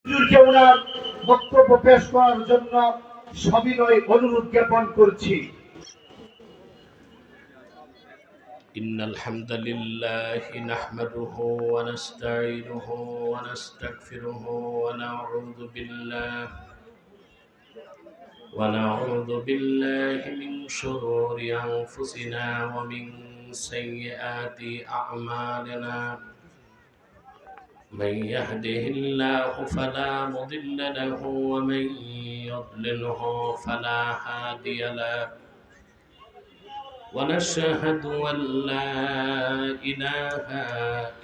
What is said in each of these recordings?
হুজুরকে ওনার বক্তব্য পেশ করার জন্য সবিনয় অনুরোধ জ্ঞাপন করছি। إن الحمد لله نحمده ونستعينه ونستغفره ونعوذ بالله من شرور أنفسنا ومن سيئات أعمالنا من يهده الله فلا مضل له ومن يضلله فلا هادي له ونشهد أن لا إله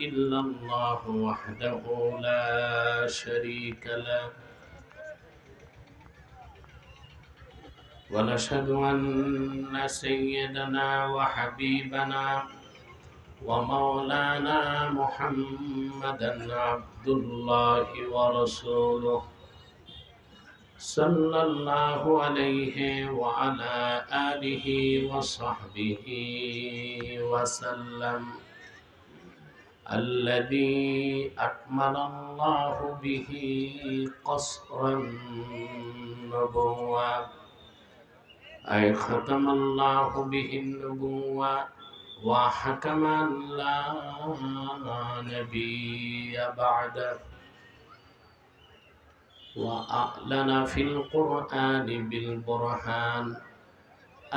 إلا الله وحده لا شريك له ونشهد أن سيدنا وحبيبنا ومولانا محمدا عبد الله ورسوله صلى الله عليه وعلى آله وصحبه وسلم الذي أكمل الله به قصر النبوة أي ختم الله به النبوة وحكم أن لا نبي بعده وأعلن في القرآن بالبرهان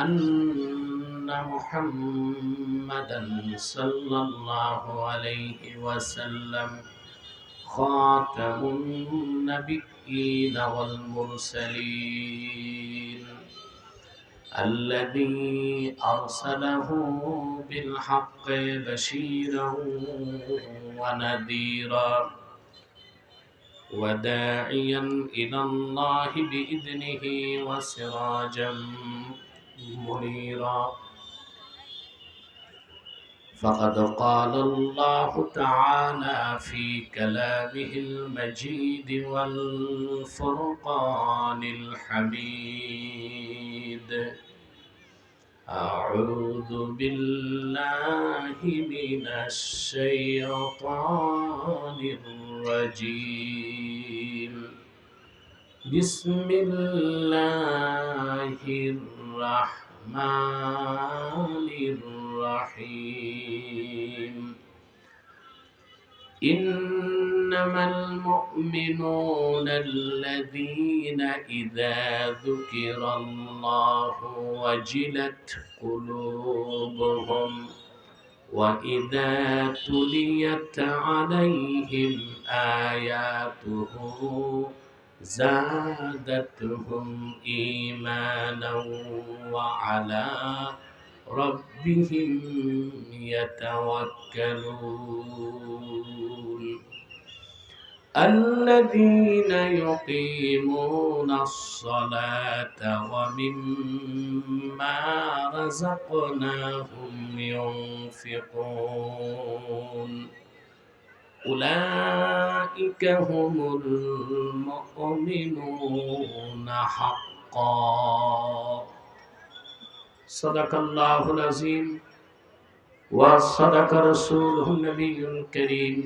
أن محمدا صلى الله عليه وسلم خاتم النبيين والمرسلين الذي أرسله بالحق بشيرا ونذيرا وداعيا إلى الله بإذنه وسراجا منيرا فقد قال الله تعالى في كلامه المجيد والفرقان الحميد أعوذ بالله من الشيطان الرجيم بسم الله الرحمن الرحيم إنما المؤمنون الذين إذا ذكر الله وجلت قلوبهم وإذا تليت عليهم آياته زادتهم إيمانا وعلى ربهم يتوكلون الذين يقيمون الصلاة ومما رزقناهم ينفقون أولئك هم المؤمنون حقا صدق الله العظيم وصدق رسوله النبي الكريم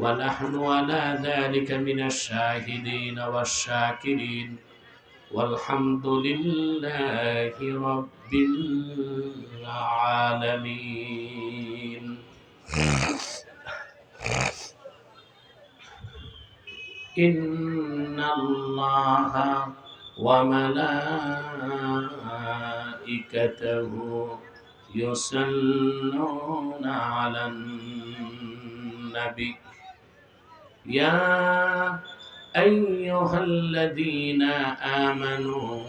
ونحن على ذلك من الشاهدين والشاكرين والحمد لله رب العالمين إن الله وملائكته يصلون على النبي يا أيها الذين آمنوا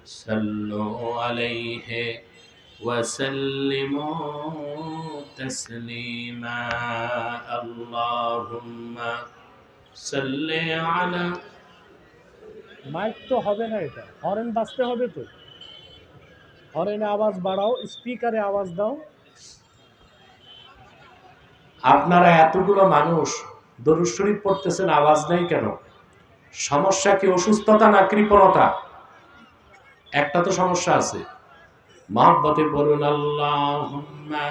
صلوا عليه وسلموا تسليما اللهم صل على মাইক তো হবে না, এটা হরেন বাজতে হবে তো। হরেনে আওয়াজ বাড়াও, স্পিকারে আওয়াজ দাও। আপনারা এতগুলো মানুষ দরুদ শরীফ পড়তেছেন, আওয়াজ নাই কেন? সমস্যা কি অসুস্থতা না কৃপণতা? একটা তো সমস্যা আছে। মহব্বতে বলুন আল্লাহুম্মা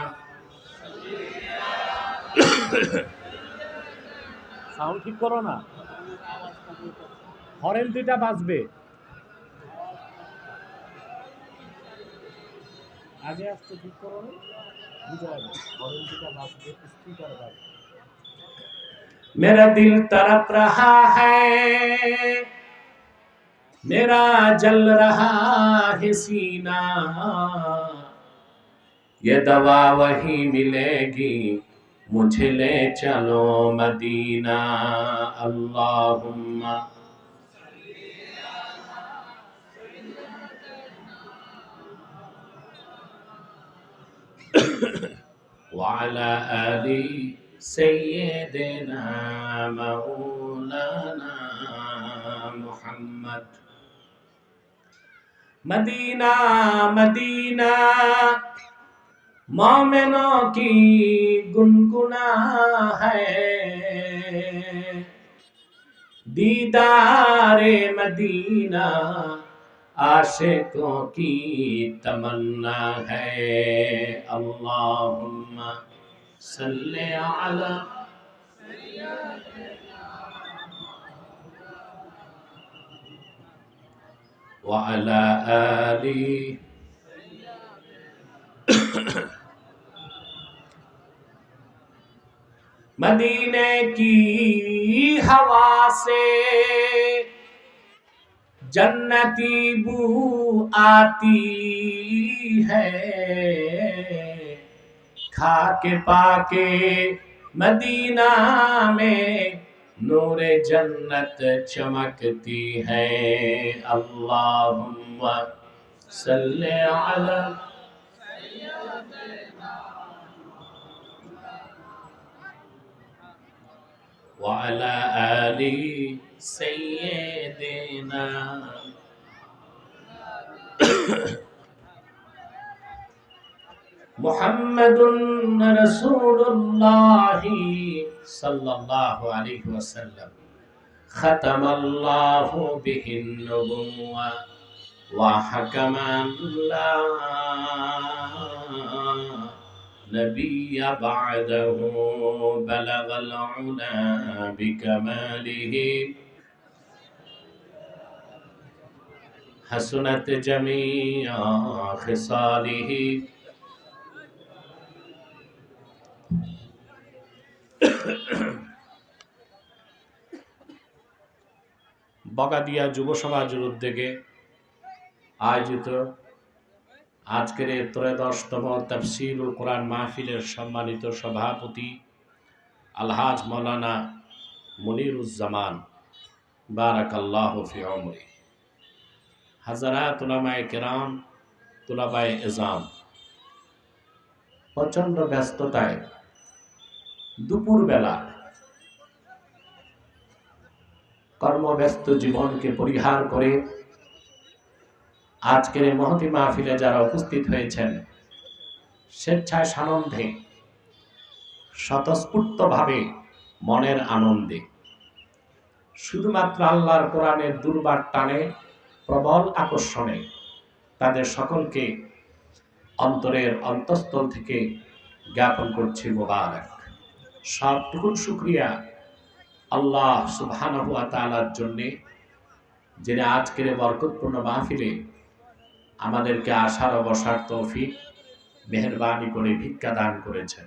সাউন্ড ঠিক করো না। হরেন দুইটা বাজবে, আগে আসতে ঠিক করো না, বুঝা যাবে। হরেন দুইটা বাজবে, স্পিকার বাজবে। मेरा दिल तड़प रहा है, मेरा जल रहा है सीना, ये दवा वही मिलेगी, मुझे ले चलो मदीना। अल्लाहुम्मा वाला आली सय्यिदना मौलाना मुहम्मद। मदीना मदीना मोमिनों की गुनगुना है, दीदारे मदीना आशिकों की तमन्ना है। अल्लाहुम्मा सल्ले अला व अला आली। मदीने की हवा से जन्नती बू आती है, खाके पाके मदीना में नूरे जन्नत चमकती है। अल्लाहुम्मा सल्ले अला वाला आली सय्यिदिना। मुहम्मदुन रसूलुल्लाह सल्लल्लाहु अलैहि वसल्लम खतमल्लाहु बिहिन नबुव्वा व हकमन ला नबिय्य बअदहु बलगल उला बिकमालिहि हसनत जमीअ खिसालिहि। বগাদিয়া যুব সমাজের উদ্যোগে আয়োজিত আজকের এই 13তম তাফসীরুল কোরআন মাহফিলের সম্মানিত সভাপতি আলহাজ মাওলানা মনিরুজ্জামান বারাকাল্লাহু ফি উমরি, হাজারাত উলামায়ে কেরাম, তুলাবায়ে ইজাম, প্রচন্ড ব্যস্ততায় দুপুরবেলা কর্মব্যস্ত জীবনকে পরিহার করে আজকের এই মহতি মাহফিলে যারা উপস্থিত হয়েছেন, স্বেচ্ছায় সানন্দে স্বতঃস্ফূর্তভাবে মনের আনন্দে শুধুমাত্র আল্লাহর কোরআনের দুর্বার টানে প্রবল আকর্ষণে তাদের সকলকে অন্তরের অন্তঃস্থল থেকে জ্ঞাপন করছি মোবারক। সবটুকুন শুকরিয়া আল্লাহ সুবহানাহু ওয়া তাআলার জন্যে, যিনি আজকের বরকতপূর্ণ মাহফিলে আমাদেরকে আসার ও বসার তৌফিক মেহেরবানি করে ভিক্ষা দান করেছেন।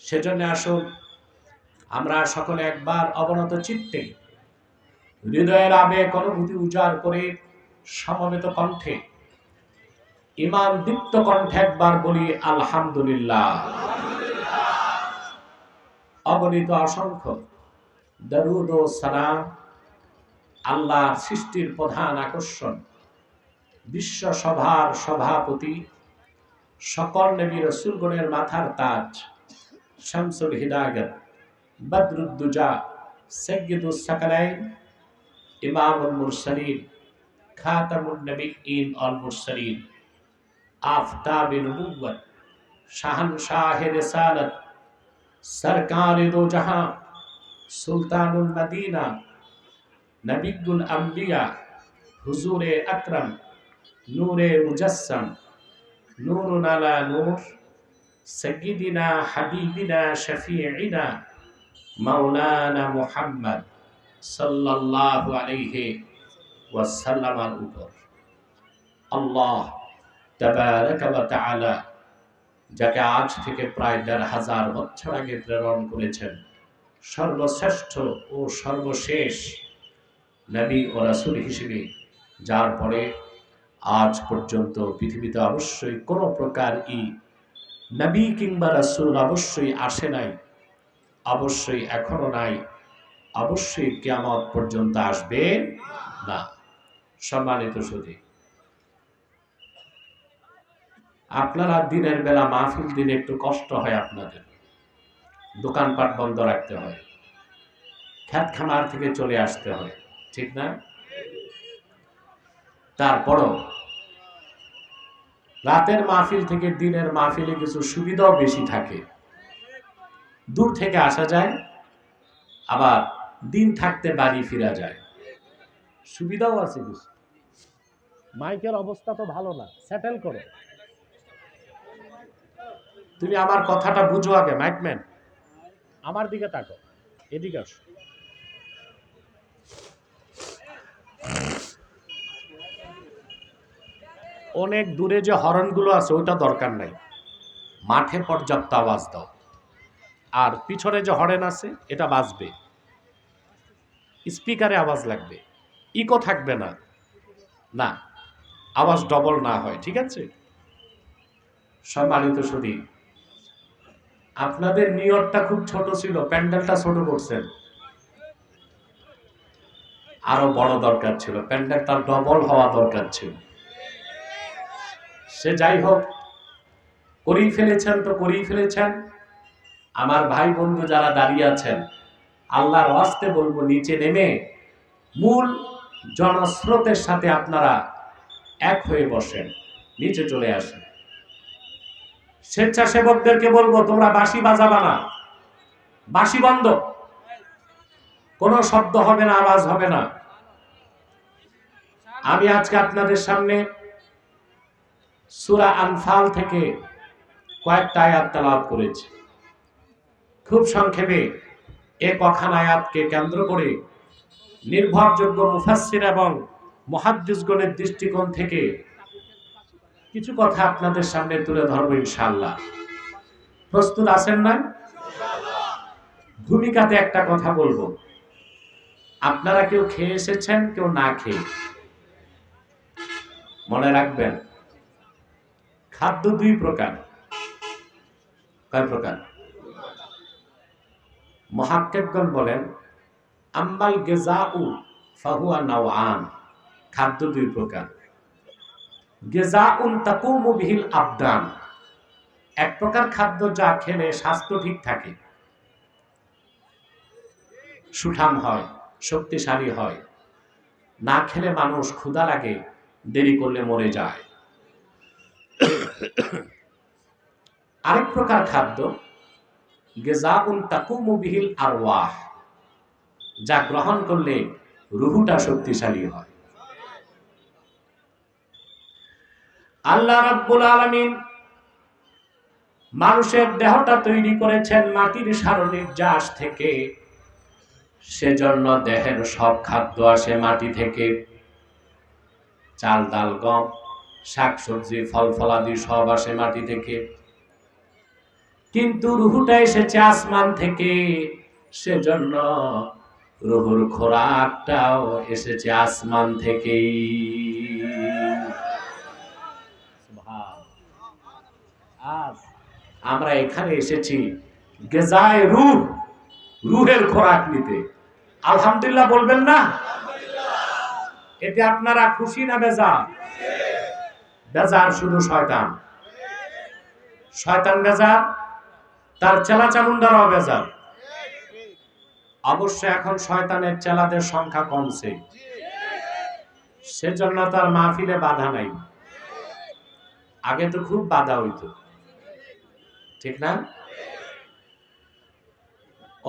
সেজন্য আসুন আমরা সকলে একবার অবনত চিত্তে হৃদয়ের আবেগ অনুভূতি উজাড় করে সমবেত কণ্ঠে ইমান দীপ্ত কণ্ঠে একবার বলি আলহামদুলিল্লাহ। অগণিত অসংখ্য দরুদ ও সালাম আল্লাহর সৃষ্টির প্রধান আকর্ষণ, বিশ্ব সভার সভাপতি, সকল নবী রাসূলগণের মাথার তাজ, শামসুল হিদায়াত, বদরুদ্দুজা, সাইয়্যিদুস সাকালাইন, ইমামুল মুরসালিন, খাতামুন নবিয়্যিন ওয়াল মুরসালিন, আফতাবে নবুওয়াত, শাহনশাহে রিসালাত, সরকারে দো জাহান, সুলতানুল মদিনা, নবিয়্যুল আম্বিয়া, হুজুরে আকরাম, নূরে মুজাসসাম, নূরুন আলা নূর, সাইয়্যিদিনা হাবিবিনা শফিঈনা মাওলানা মুহাম্মদ সাল্লাল্লাহু আলাইহি ওয়াসাল্লামের উপর আল্লাহ তাবারাকা ওয়া তাআলা যাকে আজ থেকে প্রায় ১৫০০ বছর আগে প্রেরণ করেছেন, সর্বশ্রেষ্ঠ ও সর্বশেষ নবী ও রাসূল হিসেবে, যার পরে আজ পর্যন্ত পৃথিবীতে অবশ্যই কোনো প্রকার নবী কিংবা রাসূল অবশ্যই আসে নাই, অবশ্যই এখনো নাই, অবশ্যই কিয়ামত পর্যন্ত আসবে না। সম্মানিত সুধী, আপনারা দিনের বেলা মাহফিল দিলে একটু কষ্ট হয়, আপনাদের দোকানপাট বন্ধ রাখতে হয়, খেত খামার থেকে চলে আসতে হয়, ঠিক না? তারপরও রাতের মাহফিল থেকে দিনের মাহফিলে কিছু সুবিধাও বেশি থাকে। দূর থেকে আসা যায়, আবার দিন থাকতে বাড়ি ফিরা যায়, সুবিধাও আছে কিছু। মাইকের অবস্থা তো ভালো না, সেটেল করো। তুমি আমার কথাটা বুঝো আগে, মাইকম্যান। আমার দিকে তাকো, এদিকে আসো। অনেক দূরে যে হর্নগুলো আছে ওইটা দরকার নাই, মাঠে পর্যাপ্ত আওয়াজ দাও। আর পিছনে যে হর্ন আছে এটা বাজবে, স্পিকারে আওয়াজ লাগবে, ইকো থাকবে না, না আওয়াজ ডবল না হয়, ঠিক আছে? সম্মানিত সুধী, আপনাদের নিয়তটা খুব ছোট ছিল, প্যান্ডেলটা ছোট করছেন, আরো বড় দরকার ছিল, প্যান্ডেলটা ডবল হওয়া দরকার ছিল। সে যাই হোক, করেই ফেলেছেন তো করেই ফেলেছেন। আমার ভাই বন্ধু যারা দাঁড়িয়ে আছেন, আল্লাহর ওয়াস্তে বলবো নিচে নেমে মূল জনস্রোতের সাথে আপনারা এক হয়ে বসেন, নিচে চলে আসেন। স্বেচ্ছাসেবকদেরকে বলবো তোমরা বাঁশি বাজাবা না, বাঁশি বন্ধ, কোনো শব্দ হবে না, আওয়াজ হবে না। আমি আজকে আপনাদের সামনে সূরা আনফাল থেকে কয়েকটা আয়াত তেলাওয়াত করেছি। খুব সংক্ষেপে এক অখান আয়াতকে কেন্দ্র করে নির্ভরযোগ্য মুফাসসির এবং মুহাদ্দিসগণের দৃষ্টিকোণ থেকে কিছু কথা আপনাদের সামনে তুলে ধরবো ইনশাআল্লাহ। প্রস্তুত আছেন না? ভূমিকাতে একটা কথা বলবো, আপনারা কেউ খেয়ে এসেছেন, কেউ না খেয়ে। মনে রাখবেন, খাদ্য দুই প্রকার। কয় প্রকার? মুহাক্কিকগণ বলেন আম্মাল গিযাউ ফাহুয়া নাওআন, খাদ্য দুই প্রকার। গিযাউন তাকুমু বিহিল আবদান, এক প্রকার খাদ্য যা খেলে স্বাস্থ্য ঠিক থাকে, সুঠাম হয়, শক্তিশালী হয়। না খেলে মানুষ ক্ষুধা লাগে, দেরি করলে মরে যায়। আরেক প্রকার খাদ্য গিযাউন তাকুমু বিহিল আরওয়াহ, যা গ্রহণ করলে রুহুটা শক্তিশালী হয়। আল্লাহ রাব্বুল আলামিন মানুষের দেহটা তৈরি করেছেন মাটির সারনির্যাস থেকে, সেজন্য দেহের সব খাদ্য আসে মাটি থেকে। চাল ডাল গম শাকসবজি ফল ফলাদি সব আসে মাটি থেকে, কিন্তু রুহুটা এসেছে আসমান থেকে, সেজন্য রুহুর খোরাকটাও এসেছে আসমান থেকেই। আজ আমরা এখানে এসেছি গিযায়ে রূহ, রুহের খোরাক নিতে। আলহামদুলিল্লাহ বলবেন না? এতে আপনারা খুশি না বেজার? বেজার শুধু শয়তান। শয়তান বেজার, তার চেলা চামুন্ডারাও বেজার। অবশ্য এখন শয়তানের চেলাদের সংখ্যা কমছে, সেজন্য তার মাহফিলে বাধা নাই। আগে তো খুব বাধা হইতো, ঠিক না?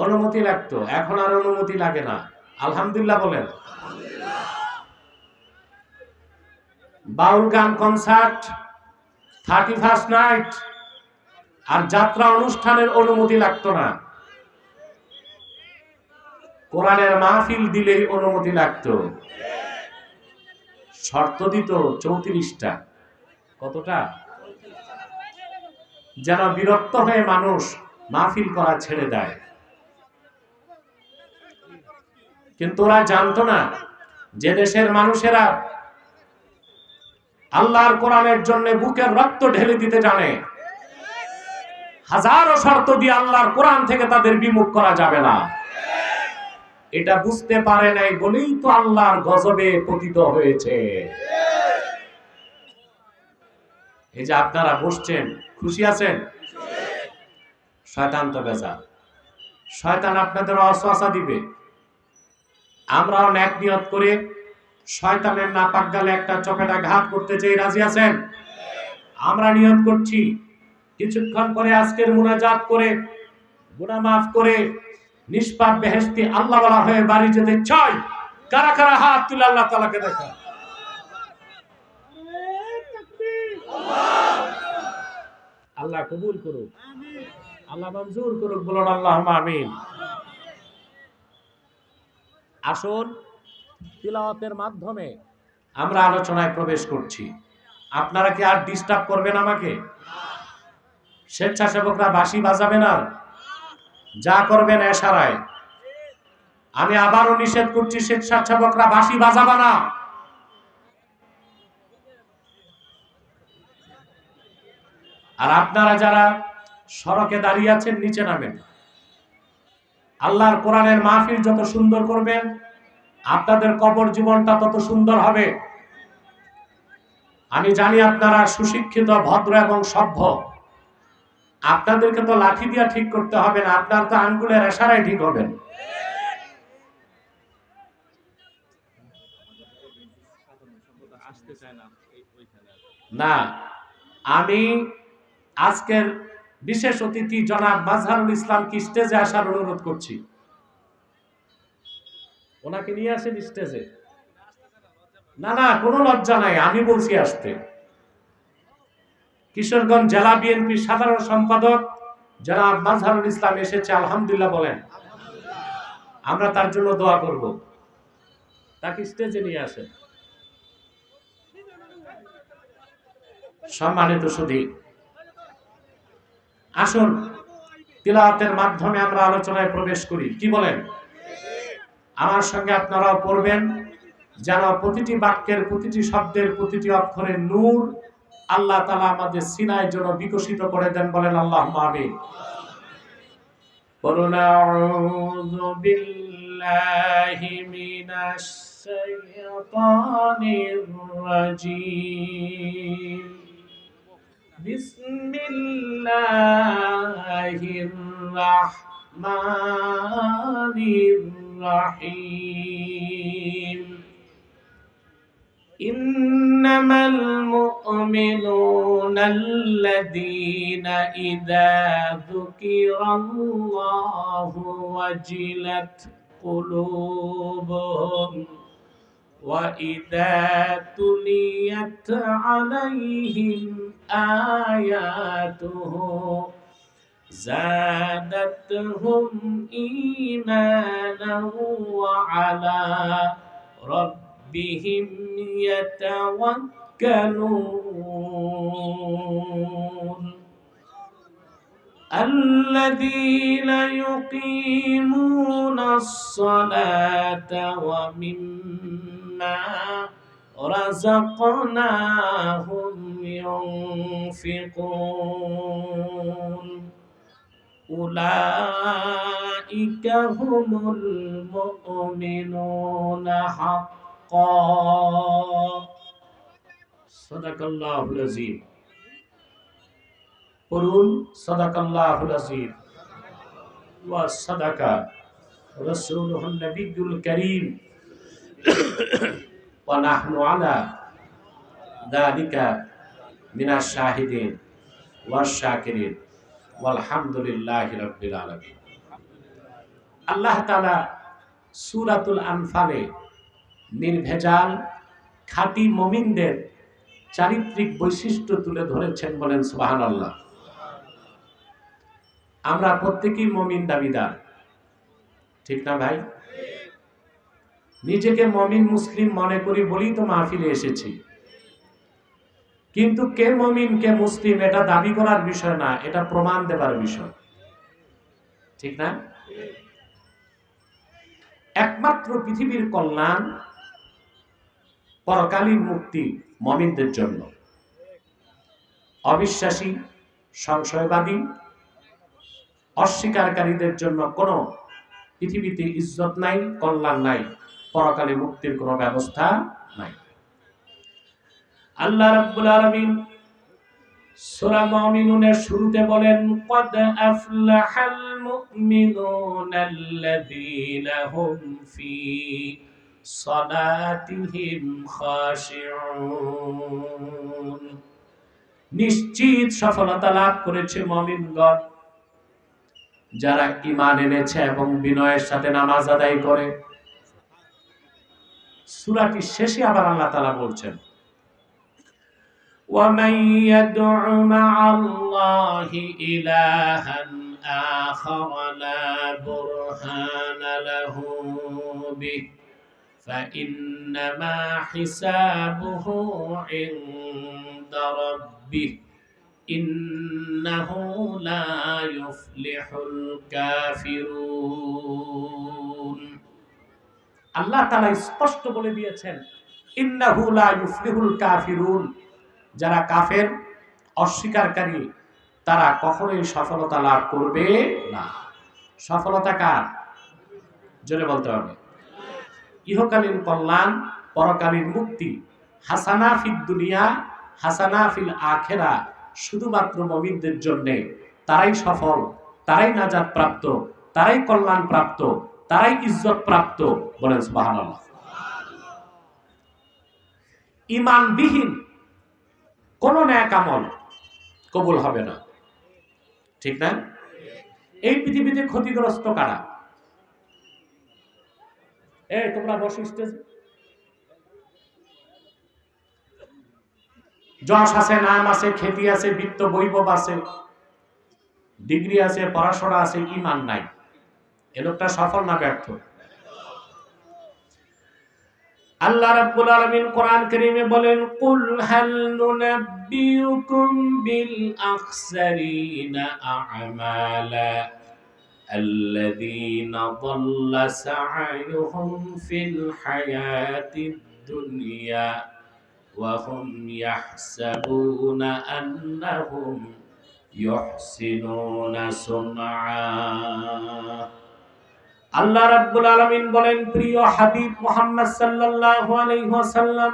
অনুমতি লাগতো, এখন আর অনুমতি লাগে না। আলহামদুলিল্লাহ বলেন। বাউল গান কনসার্ট, 31st নাইট আর যাত্রা অনুষ্ঠানের অনুমতি লাগতো না। কোরআনের মাহফিল দিলেই অনুমতি লাগতো, শর্ত দিত 34টা। কতটা? যেন বিরক্ত হয়ে মানুষ মাহফিল করা ছেড়ে দেয়। কিন্তু ওরা জানতো না যে দেশের মানুষেরা আল্লাহর কোরআনের জন্য বুকের রক্ত ঢেলে দিতে জানে, হাজারো শর্ত দিয়ে আল্লাহর কোরআন থেকে তাদের বিমুখ করা যাবে না। এটা বুঝতে পারে নাই বলেই তো আল্লাহর গজবে পতিত হয়েছে। এই যে আপনারা বসছেন, খুশি আছেন? শয়তান তো বেজা, শয়তান আপনাদের ওয়াসওয়াসা দিবে। আমরাও নেক নিয়ত করে শয়তানের নাপাক গালে একটা চপেটা ঘাত করতে চাই, রাজি আছেন? আমরা নিয়ত করছি কিছুক্ষণ পরে আজকের মুনাজাত করে গুনাহ মাফ করে নিষ্পাপ বেহেশতি আল্লাহ ওয়ালা হয়ে বাড়ি যেতে চাই। কারা কারা হাত তুলে আল্লাহ তাআলাকে দেখা। আল্লাহ কবুল করুক, আল্লাহ মঞ্জুর করুক, বলুন আল্লাহুম্মা আমিন। আসুন তিলাওয়াতের মাধ্যমে আমরা আলোচনায় প্রবেশ করছি। আপনারা কি আর ডিস্টার্ব করবেন আমাকে? স্বেচ্ছাসেবকরা বাঁশি বাজাবেন আর যা করবেন এশারায়। আমি আবারও নিষেধ করছি, স্বেচ্ছাসেবকরা বাঁশি বাজাবে না। আর আপনারা যারা সড়কে দাঁড়িয়ে আছেন নিচে নামেন। আল্লাহর কোরআনের মাহফিল যত সুন্দর করবেন আপনাদের কবর জীবনটা তত সুন্দর হবে। আমি জানি আপনারা সুশিক্ষিত, ভদ্র এবং সভ্য। আপনাদেরকে তো লাঠি দিয়া ঠিক করতে হবে না, আপনার তো আঙ্গুলের ইশারায় ঠিক হবেন। না, আমি আজকের বিশেষ অতিথি জনাব মাজহারুল ইসলামকে স্টেজে আসার অনুরোধ করছি। ওনাকে নিয়ে আসেন স্টেজে। না না, কোনো লজ্জা নাই, আমি বলছি আসতে। কিশোরগঞ্জ জেলা বিএনপির সাধারণ সম্পাদক জনাব মাজহারুল ইসলাম এসেছে, আলহামদুলিল্লাহ বলেন। আমরা তার জন্য দোয়া করব। তাকে স্টেজে নিয়ে আসেন। সম্মানিত সুধী, আসুন তিলাওয়াতের মাধ্যমে আমরা আলোচনায় প্রবেশ করি। কি বলেন? আমার সঙ্গে আপনারাও পড়বেন, যেন প্রতিটি বাক্যের, প্রতিটি শব্দের, প্রতিটি অক্ষরের নূর আল্লাহ তাআলা আমাদের সিনায় যেন বিকশিত করে দেন। বলেন আল্লাহুম্মা আমিন। বলুন আউযু বিল্লাহি মিনাশ শাইতানির রাজীম। বিসমিল্লাহির রাহমানির রাহিম। ইন্নামাল মুমিনুনাল্লাযীনা ইযা যুকিরাল্লাহু ওয়াজিলাত কুলুবুহুম ওয়া ইযা তুলিয়াত আলাইহিম আয়াতুহু زادتهم إيمانا وعلى ربهم يتوكلون الذين يقيمون الصلاة ومما رزقناهم ينفقون أولئك هم المؤمنون حقا صدق الله العظيم قرون صدق الله العظيم وصدق رسوله النبي الكريم ونحن على ذلك من الشاهدين والشاكرين আলহামদুলিল্লাহি রাব্বিল আলামিন। আল্লাহ তাআলা সূরাতুল আনফালে নির্ভেজাল খাঁটি মুমিনদের চারিত্রিক বৈশিষ্ট্য তুলে ধরেছেন। বলেন সুবহানাল্লাহ। আমরা প্রত্যেকেই মুমিন দাবিদার, ঠিক না ভাই? নিজেকে মমিন মুসলিম মনে করি বলেই তো মাহফিলে এসেছি। কিন্তু কে মমিন কে মুসলিম এটা দাবি করার বিষয় না, এটা প্রমাণ দেবার বিষয়, ঠিক না? একমাত্র পৃথিবীর কল্যাণ, পরকালীন মুক্তি মমিনদের জন্য। অবিশ্বাসী, সংশয়বাদী, অস্বীকারীদের জন্য কোনো পৃথিবীতে ইজ্জত নাই, কল্যাণ নাই, পরকালে মুক্তির কোনো ব্যবস্থা নাই। আল্লাহ রাব্বুল আলামিন সূরা মুমিনুনের শুরুতে বলেন, ক্বাদ আফলাহাল মুমিনুনাল্লাযীনা হুম ফি সালাতিহিম খাশিউন। নিশ্চিত সফলতা লাভ করেছে মুমিনগণ, যারা ঈমান এনেছে এবং বিনয়ের সাথে নামাজ আদায় করে। সূরাটির শেষে আবার আল্লাহ তাআলা বলছেন, وَمَن يَدْعُ مَعَ اللَّهِ إِلَٰهًا آخَرَ لَا بُرْهَانَ لَهُ بِهِ فَإِنَّمَا حِسَابُهُ عِندَ رَبِّهِ إِنَّهُ لَا يُفْلِحُ الْكَافِرُونَ। আল্লাহ তাআলা স্পষ্ট বলে দিয়েছেন, ইন্নাহু লা ইউফলিহুল কাফিরুন, যারা কাফের, অস্বীকারী, তারা কখনোই সফলতা লাভ করবে না। সফলতা কার? জোরে বলতে হবে। ইহকালীন কল্যাণ, পরকালীন মুক্তি, হাসানা ফিদ দুনিয়া, হাসানা ফিল আখিরা, শুধুমাত্র মুমিনদের জন্য। তারাই সফল, তারাই নাজাত প্রাপ্ত, তারাই কল্যাণ প্রাপ্ত, তারাই ইজ্জত প্রাপ্ত। বলেন সুবহানাল্লাহ। ঈমানবিহীন কোন নেক আমল কবুল হবে না, ঠিক না? এই পৃথিবীতে ক্ষতিগ্রস্ত কারা? তোমরা বসো স্টেজে। যশ আছে, নাম আছে, খ্যাতি আছে, বিত্ত বৈভব আছে, ডিগ্রি আছে, পড়াশোনা আছে, ঈমান নাই, এ লোকটা সফল না ব্যর্থ? আল্লাহ রাব্বুল আলামিন কোরআন কারীমে বলেন, কুল হাল নুনাব্বিউকুম বিল আখসারিনা আ'মালা আল্লাযীনা দাল্লা সা'য়ুহুম ফিল হায়াতিদ দুনিয়া ওয়া হুম ইয়াহসাবুনা আন্নাহুম ইউহসিনুনা সুনআ। আল্লাহ রাব্বুল আলামিন বলেন, প্রিয় হাবিব মুহাম্মদ সাল্লাল্লাহু আলাইহি ওয়াসাল্লাম,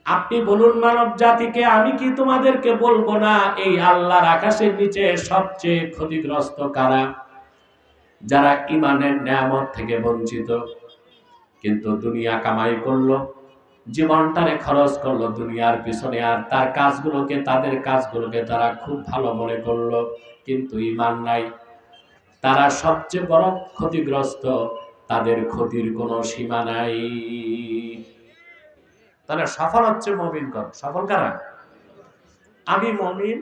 আপনি বলুন মানব জাতিকে, আমি কি তোমাদেরকে বলবো না এই আল্লাহর আকাশের নিচে সবচেয়ে ক্ষতিগ্রস্ত কারা? যারা ঈমানের নিয়ামত থেকে বঞ্চিত, কিন্তু দুনিয়া কামাই করলো, জীবনটারে খরচ করলো দুনিয়ার পিছনে, আর তার কাজগুলোকে, তাদের কাজগুলোকে তারা খুব ভালো মনে করলো, কিন্তু ঈমান নাই। তারা সবচেয়ে বড় ক্ষতিগ্রস্ত, তাদের ক্ষতির কোনো সীমা নাই। তাহলে সফল হচ্ছে মুমিনগণ। সফল কারা? আমি মুমিন,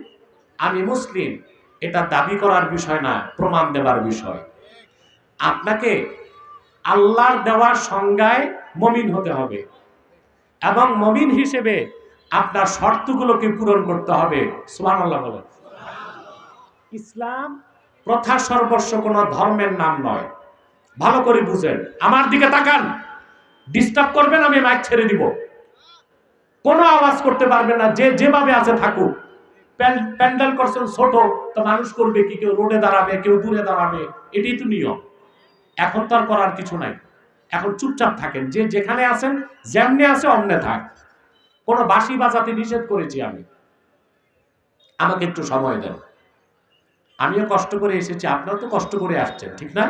আমি মুসলিম, এটা দাবি করার বিষয় না, প্রমাণ দেবার বিষয়। আপনাকে আল্লাহর দেওয়ার সংজ্ঞায় মুমিন হতে হবে, এবং মুমিন হিসেবে আপনার শর্তগুলোকে পূরণ করতে হবে। সুবহানাল্লাহ বলেন। ইসলাম প্রথা সর্বস্ব কোনো ধর্মের নাম নয়। ভালো করে বুঝেন, আমার দিকে তাকান, ডিস্টার্ব করবেন, আমি মাইক ছেড়ে দিব। কোনো আওয়াজ করতে পারবেন না, যে যেভাবে আছে থাকুক। প্যান্ডেল করছেন ছোট, তো মানুষ করবে কি? কেউ রোডে দাঁড়াবে, কেউ দূরে দাঁড়াবে, এটাই তো নিয়ম। এখন তো আর করার কিছু নাই, এখন চুপচাপ থাকেন, যে যেখানে আছেন, যেমনি আছে অমনে থাক। কোনো বাঁশি বাজাতে নিষেধ করেছি আমি? আমাকে একটু সময় দেন, আমিও কষ্ট করে এসেছি, আপনারা তো কষ্ট করে আসছেন, ঠিক না?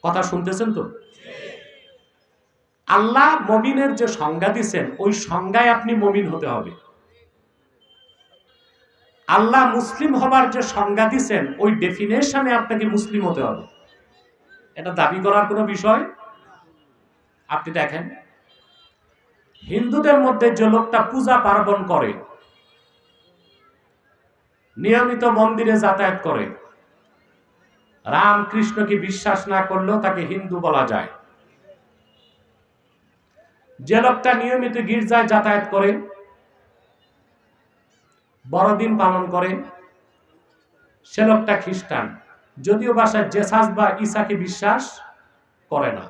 কথা শুনতেছেন তো? আল্লাহ মুমিনের যে সংজ্ঞা দিয়েছেন, ওই সংজ্ঞায় আপনি মুমিন হতে হবে। আল্লাহ মুসলিম হবার যে সংজ্ঞা দিয়েছেন, ওই ডেফিনেশনে আপনাকে মুসলিম হতে হবে। এটা দাবি করার কোনো বিষয়? আপনি দেখেন, হিন্দুদের মধ্যে যে লোকটা পূজা পার্বণ করে, নিয়মিত মন্দিরে যাতায়াত করে, রামকৃষ্ণকে বিশ্বাস না করলেও তাকে হিন্দু বলা যায়। যে লোকটা নিয়মিত গির্জায় যাতায়াত করে, বড়দিন পালন করে, সে লোকটা খ্রিস্টান, যদিও বাসায় জেসাস বা ঈসাকে বিশ্বাস করে না।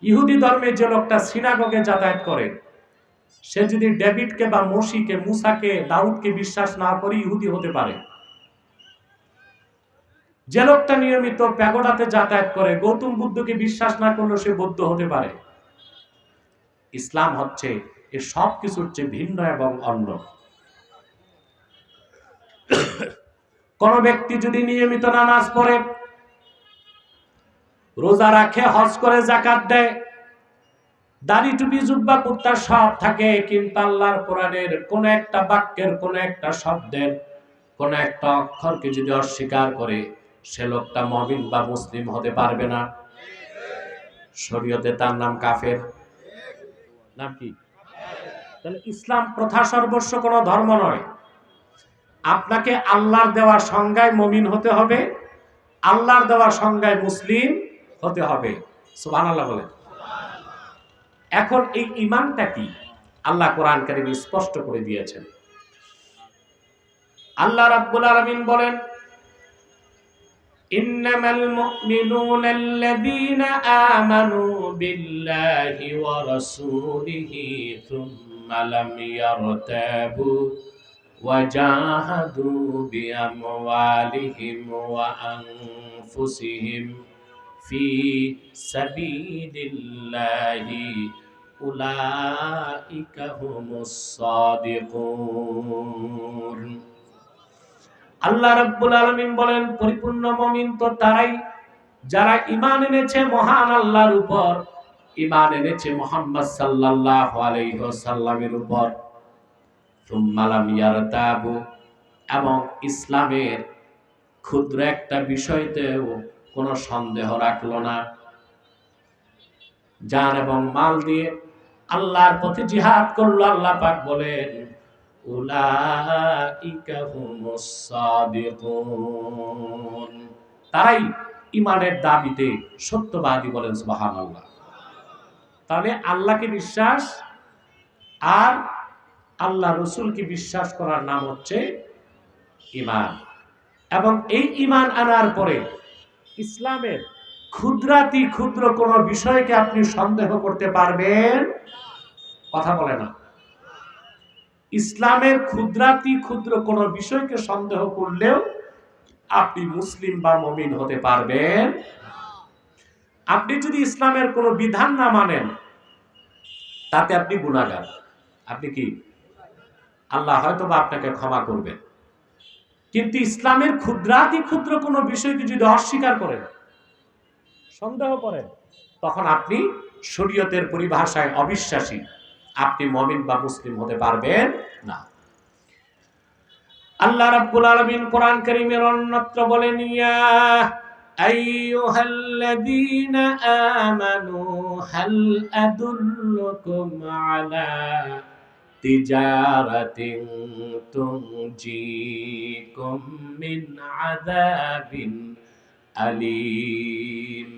ইহুদি ধর্মে যে লোকটা সিনাগগে যাতায়াত করে, সে যদি ডেভিডকে বা মসিকে, মুসাকে, দাউদকে বিশ্বাস না করে ইহুদি হতে পারে। যে লোকটা নিয়মিত প্যাগোডাতে যাতায়াত করে, গৌতম বুদ্ধকে বিশ্বাস না করলেও সে বৌদ্ধ হতে পারে। ইসলাম হচ্ছে এ সব কিছুর চেয়ে ভিন্ন এবং অন্য। কোন ব্যক্তি যদি নিয়মিত নামাজ পড়ে, রোজা রাখে, হজ করে, যাকাত দেয়, দাড়ি টুপি জুব্বা কুর্তা সব থাকে, কিন্তু আল্লাহর কোরআনের কোন একটা বাক্যের, কোন একটা শব্দের, কোন একটা অক্ষরকে যদি অস্বীকার করে, সে লোকটা মুমিন বা মুসলিম হতে পারবে না। শরীয়তে তার নাম কাফের। নাম কি? তাহলে ইসলাম প্রথা সর্বস্ব কোনো ধর্ম নয়। আপনাকে আল্লাহর দেওয়া সংজ্ঞায় মুমিন হতে হবে, আল্লাহর দেওয়া সংজ্ঞায় মুসলিম হতে হবে। সুবহানাল্লাহ বলেন। এখন এই ঈমানটা কি? আল্লাহ কোরআন কারীমে স্পষ্ট করে দিয়েছেন। আল্লাহ রাব্বুল আলামিন বলেন, ইন্নামাল মুমিনুনা আল্লাযীনা আমানু বিল্লাহি ওয়া রাসূলিহি থুম্মা লাম ইয়ারতাবু ওয়া জাহাদু বিআমওয়ালিহিম ওয়া আনফুসিহিম ফি সাবিলিল্লাহি উলাইকা হুমুস সাদিকুন। আল্লাহ রাব্বুল আলামিন বলেন, পরিপূর্ণ মুমিন তো তারাই যারা ঈমান এনেছে মহান আল্লাহর উপর, ঈমান এনেছে মুহাম্মদ সাল্লাল্লাহু আলাইহি ওয়াসাল্লামের উপর, সুম্মা লাম ইয়ারতাবু, এবং ইসলামের ক্ষুদ্র একটা বিষয়তেও কোনো সন্দেহ রাখলো না। জান এবং মাল দিয়ে আল্লাহর পথে জিহাদ করলো। আল্লাহ পাক বলেন, উলাইকা হুমুস সাদিকুন, তারাই ঈমানের দাবিতে সত্যবাদী। বলেন সুবহানাল্লাহ। তাহলে আল্লাহকে বিশ্বাস আর আল্লাহ রসুলকে বিশ্বাস করার নাম হচ্ছে ঈমান। এবং এই ঈমান আনার পরে ইসলামের ক্ষুদ্রাতি ক্ষুদ্র কোন বিষয়কে আপনি সন্দেহ করতে পারবেন? কথা বলে না। ইসলামের ক্ষুদ্রাতি ক্ষুদ্র কোন বিষয়কে সন্দেহ করলেও আপনি মুসলিম বা মুমিন হতে পারবেন। আপনি যদি ইসলামের কোন বিধান না মানেন, তাতে আপনি গুনাহগার। আপনি কি? আল্লাহ হয়তো বা আপনাকে ক্ষমা করবেন। কিন্তু ইসলামের ক্ষুদ্রাতি ক্ষুদ্র কোন বিষয়কে যদি অস্বীকার করেন, সন্দেহ করেন, তখন আপনি শরীয়তের পরিভাষায় অবিশ্বাসী। আপনি মুমিন বা মুসলিম হতে পারবেন না। আল্লাহ রাব্বুল আলামিন কোরআন কারীমের অন্যত্র বলেন, ইয়া আইয়ুহাল্লাযীনা আমানু হাল আদুল্লুকুম আলা তিজারাতিন তুনজিকুম মিন আযাবিন আলীম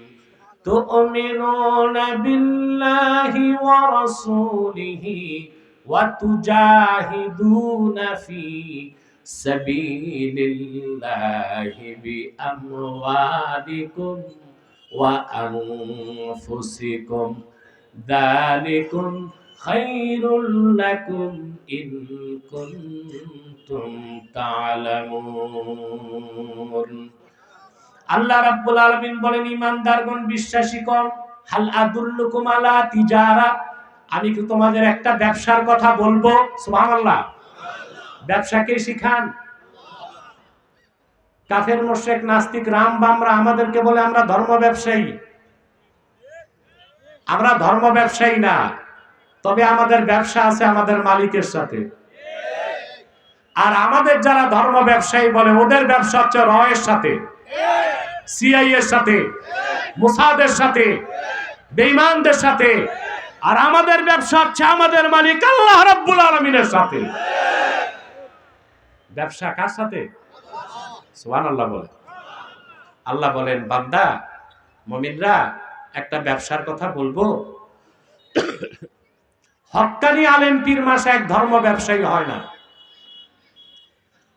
তু'মিনুনা বিল্লাহি ওয়া রাসূলিহি ওয়া তুজাহিদুনা ফি সাবিলিল্লাহি বিআমওয়ালিকুম ওয়া আনফুসিকুম যালিকুম খায়রুল লাকুম ইন কুনতুম তা'লামুন। আল্লাহ রাব্বুল আলামিন বলেন, ঈমানদারগণ, বিশ্বাসীগণ, হাল আদুল্লুকুম আলা তিজারা, আমি কি তোমাদের একটা ব্যবসার কথা বলবো? সুবহানাল্লাহ। ব্যবসাকে শিখান। কাফের, মুশরিক, নাস্তিক, রাম বামরা আমাদেরকে বলে আমরা ধর্ম ব্যবসায়ী। আমরা ধর্ম ব্যবসায়ী না, তবে আমাদের ব্যবসা আছে আমাদের মালিকের সাথে। আর আমাদের যারা ধর্ম ব্যবসায়ী বলে, ওদের ব্যবসা হচ্ছে রয়ের সাথে, সিআইএ এর সাথে, মোসাদের সাথে, বেঈমানদের সাথে। আর আমাদের ব্যবসা হচ্ছে আমাদের মালিক আল্লাহ রাব্বুল আলামিনের সাথে। ব্যবসা কার সাথে? সুবহানাল্লাহ বলে। আল্লাহ বলেন, বান্দা মুমিনরা একটা ব্যবসার কথা বলবো। হক্কানি আলেম পীর মাশায়েখ ধর্ম ব্যবসায়ী হয় না,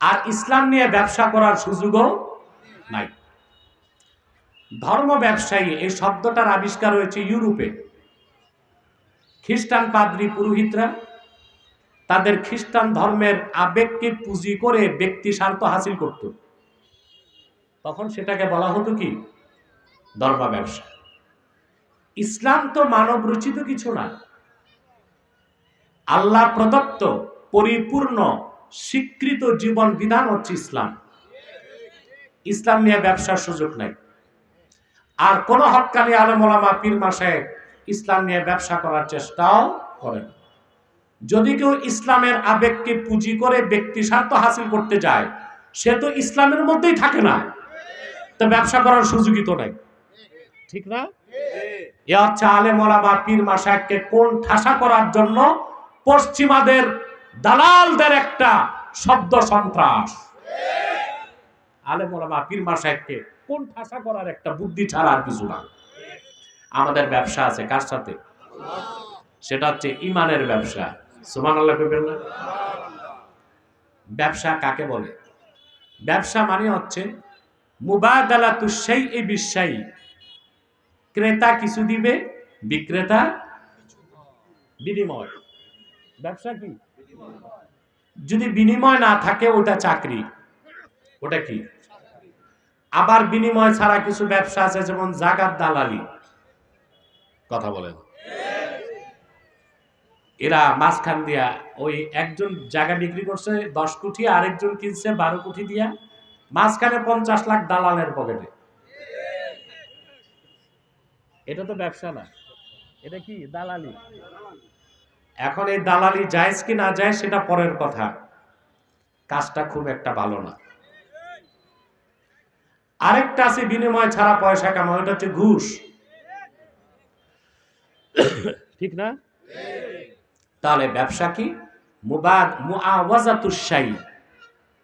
আর ইসলাম নিয়ে ব্যবসা করার সুযোগও নাই। ধর্ম ব্যবসায়ী এই শব্দটার আবিষ্কার হয়েছে ইউরোপে। খ্রিস্টান পাদ্রী পুরোহিতরা তাদের খ্রিস্টান ধর্মের আবেগকে পুঁজি করে ব্যক্তি স্বার্থ হাসিল করত, তখন সেটাকে বলা হতো কি? ধর্ম ব্যবসা। ইসলাম তো মানব রচিত কিছু না, আল্লাহ প্রদত্ত পরিপূর্ণ স্বীকৃত জীবন বিধান হচ্ছে ইসলাম। ইসলাম নিয়ে ব্যবসার সুযোগ নাই। আর কোন হক্কানি আলেম ওলামা পীর মাশায়েখ ইসলাম নিয়ে ব্যবসা করার চেষ্টাও করেন। যদি কেউ ইসলামের আবেগকে পুঁজি করে ব্যক্তি স্বার্থ হাসিল করতে যায়, সে তো ইসলামের মধ্যেই থাকে না, তো ব্যবসা করার সুযোগই তো নাই, ঠিক না? এ হচ্ছে আলেম ওলামা পীর মাশায়েখকে কোন ঠাসা করার জন্য পশ্চিমাদের দালালদের একটা শব্দ সন্ত্রাস। আলেম ওলামা পীর মাশায়েখকে কোন ঠাসা করার একটা বুদ্ধি ছাড়া আর কিছু না। আমাদের ব্যবসা আছে কার সাথে? সেটা হচ্ছে ইমানের ব্যবসা। সুবহানাল্লাহ কইবেন না? ব্যবসা কাকে বলে? ব্যবসা মানে হচ্ছে মুবাদালাতুশ শাইই বিশ-শাই। ক্রেতা কিছু দিবে, বিক্রেতা বিনিময়। ব্যবসা কি? যদি বিনিময় না থাকে ওটা চাকরি। ওটা কি? আবার বিনিময় ছাড়া কিছু ব্যবসা আছে, যেমন জাকাত দালালি। কথা বলেন। এরা মাঝখান দিয়া ওই একজন জায়গা বিক্রি করছে 10 কোটি, আরেকজন কিনছে 12 কোটি দিয়া, মাঝখানে 50 লাখ দালালের পকেটে। এটা তো ব্যবসা না, এটা কি? দালালি। এখন এই দালালি জায়েজ কি না জায়েজ সেটা পরের কথা, কাজটা খুব একটা ভালো না। আরেকটা আছে বিনিময় ছাড়া পয়সা কামানো, এটা হচ্ছে ঘুষ, ঠিক না? তাহলে ব্যবসা কি? মুআওয়াজাতুশ শাই,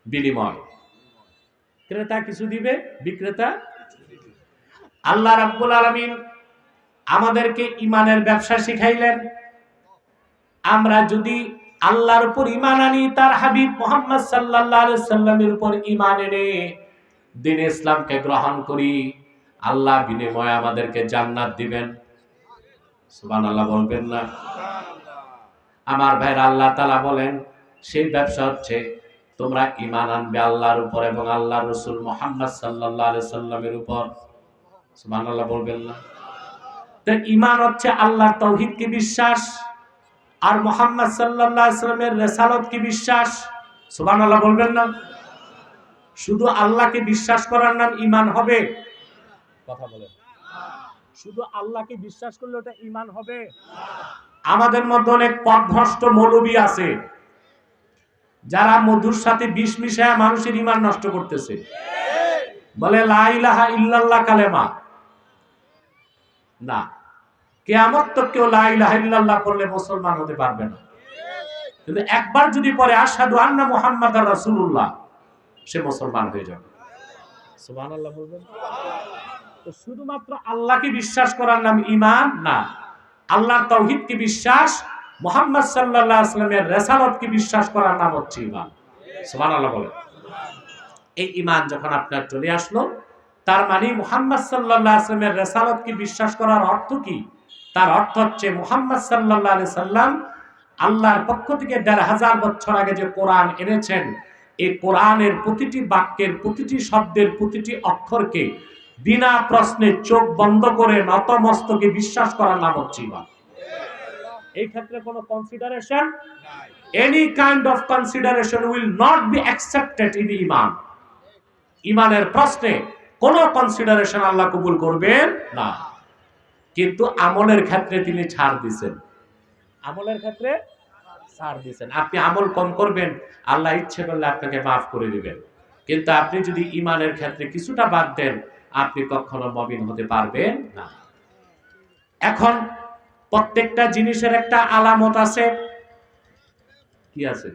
বিনিময়। ক্রেতা কিছু দিবে, বিক্রেতা। আল্লাহ রাব্বুল আলামিন আমাদেরকে ইমানের ব্যবসা শিখাইলেন। আমরা যদি আল্লাহর উপর ঈমান আনি, তার হাবিব মুহাম্মদ সাল্লাল্লাহু আলাইহি সাল্লামের উপর ঈমান এনে দ্বীন ইসলামকে গ্রহণ করি, আল্লাহ বিনিময়ে আমাদেরকে জান্নাত দিবেন। সুবহানাল্লাহ বলবেন না? আমার ভাইরা, আল্লাহ তাআলা বলেন সেই ব্যবসা হচ্ছে তোমরা ঈমান আনবে আল্লাহর উপর এবং আল্লাহর রাসূল মুহাম্মদ সাল্লাল্লাহু আলাইহি সাল্লামের উপর। সুবহানাল্লাহ বলবেন না? তো ঈমান হচ্ছে আল্লাহর তাওহীদকে বিশ্বাস আর মুহাম্মদ সাল্লাল্লাহু আলাইহি সাল্লামের রিসালাতকে বিশ্বাস। সুবহানাল্লাহ বলবেন না? শুধু আল্লাহকে বিশ্বাস করার নাম ঈমান হবে? কথা বলেন। শুধু আল্লাহকে বিশ্বাস করলে ওটা ঈমান হবে? আমাদের মধ্যে অনেক পথভ্রষ্ট মৌলবী আছে যারা মধুর সাথে বিষ মিশায় মানুষের ঈমান নষ্ট করতেছে। বলে লা ইলাহা ইল্লাল্লাহ কালেমা না, কিয়ামত তো কেউ লা ইলাহা ইল্লাল্লাহ পড়লে মুসলমান হতে পারবে না, কিন্তু একবার যদি পড়ে আশহাদু আন্না মুহাম্মাদার রাসূলুল্লাহ, সে মুসলমান হয়ে যাবে। সুবহানাল্লাহ বলবেন? তো শুধুমাত্র আল্লাহকে বিশ্বাস করার নাম ঈমান না, আল্লাহর তাওহীদকে বিশ্বাস, মুহাম্মদ সাল্লাল্লাহু আলাইহি ওয়াসাল্লামের রিসালাতকে বিশ্বাস করার নাম হচ্ছে ঈমান। সুবহানাল্লাহ বলেন। এই ঈমান যখন আপনার চলে আসলো, তার মানে মুহাম্মদ সাল্লাল্লাহু আলাইহি ওয়াসাল্লামের রিসালাতকে বিশ্বাস করার অর্থ কি? তার অর্থ হচ্ছে মুহাম্মদ সাল্লাল্লাহু আলাইহি সাল্লাম আল্লাহর পক্ষ থেকে ১৫০০ বছর আগে যে কোরআন এনেছেন, এই কোরআনের প্রতিটি বাক্যের, প্রতিটি শব্দের, প্রতিটি অক্ষরকে বিনা প্রশ্নে চোখ বন্ধ করে নতমস্তকে বিশ্বাস করার নাম হচ্ছে ঈমান। এই ক্ষেত্রে কোনো কনসিডারেশন নাই। Any kind of consideration will not be accepted in ঈমান। ঈমানের প্রশ্নে কোনো কনসিডারেশন আল্লাহ কবুল করবেন না। কিন্তু আমলের ক্ষেত্রে তিনি ছাড় দিবেন। আমলের ক্ষেত্রে ছাড় দিবেন। আপনি আমল কম করবেন, আল্লাহ ইচ্ছে করলে আপনাকে মাফ করে দিবেন। কিন্তু আপনি যদি ঈমানের ক্ষেত্রে কিছুটা বাদ দেন, আপনি কখনো মুমিন হতে পারবেন না। এখন প্রত্যেকটা জিনিসের একটা আলামত আছে। কি আছে?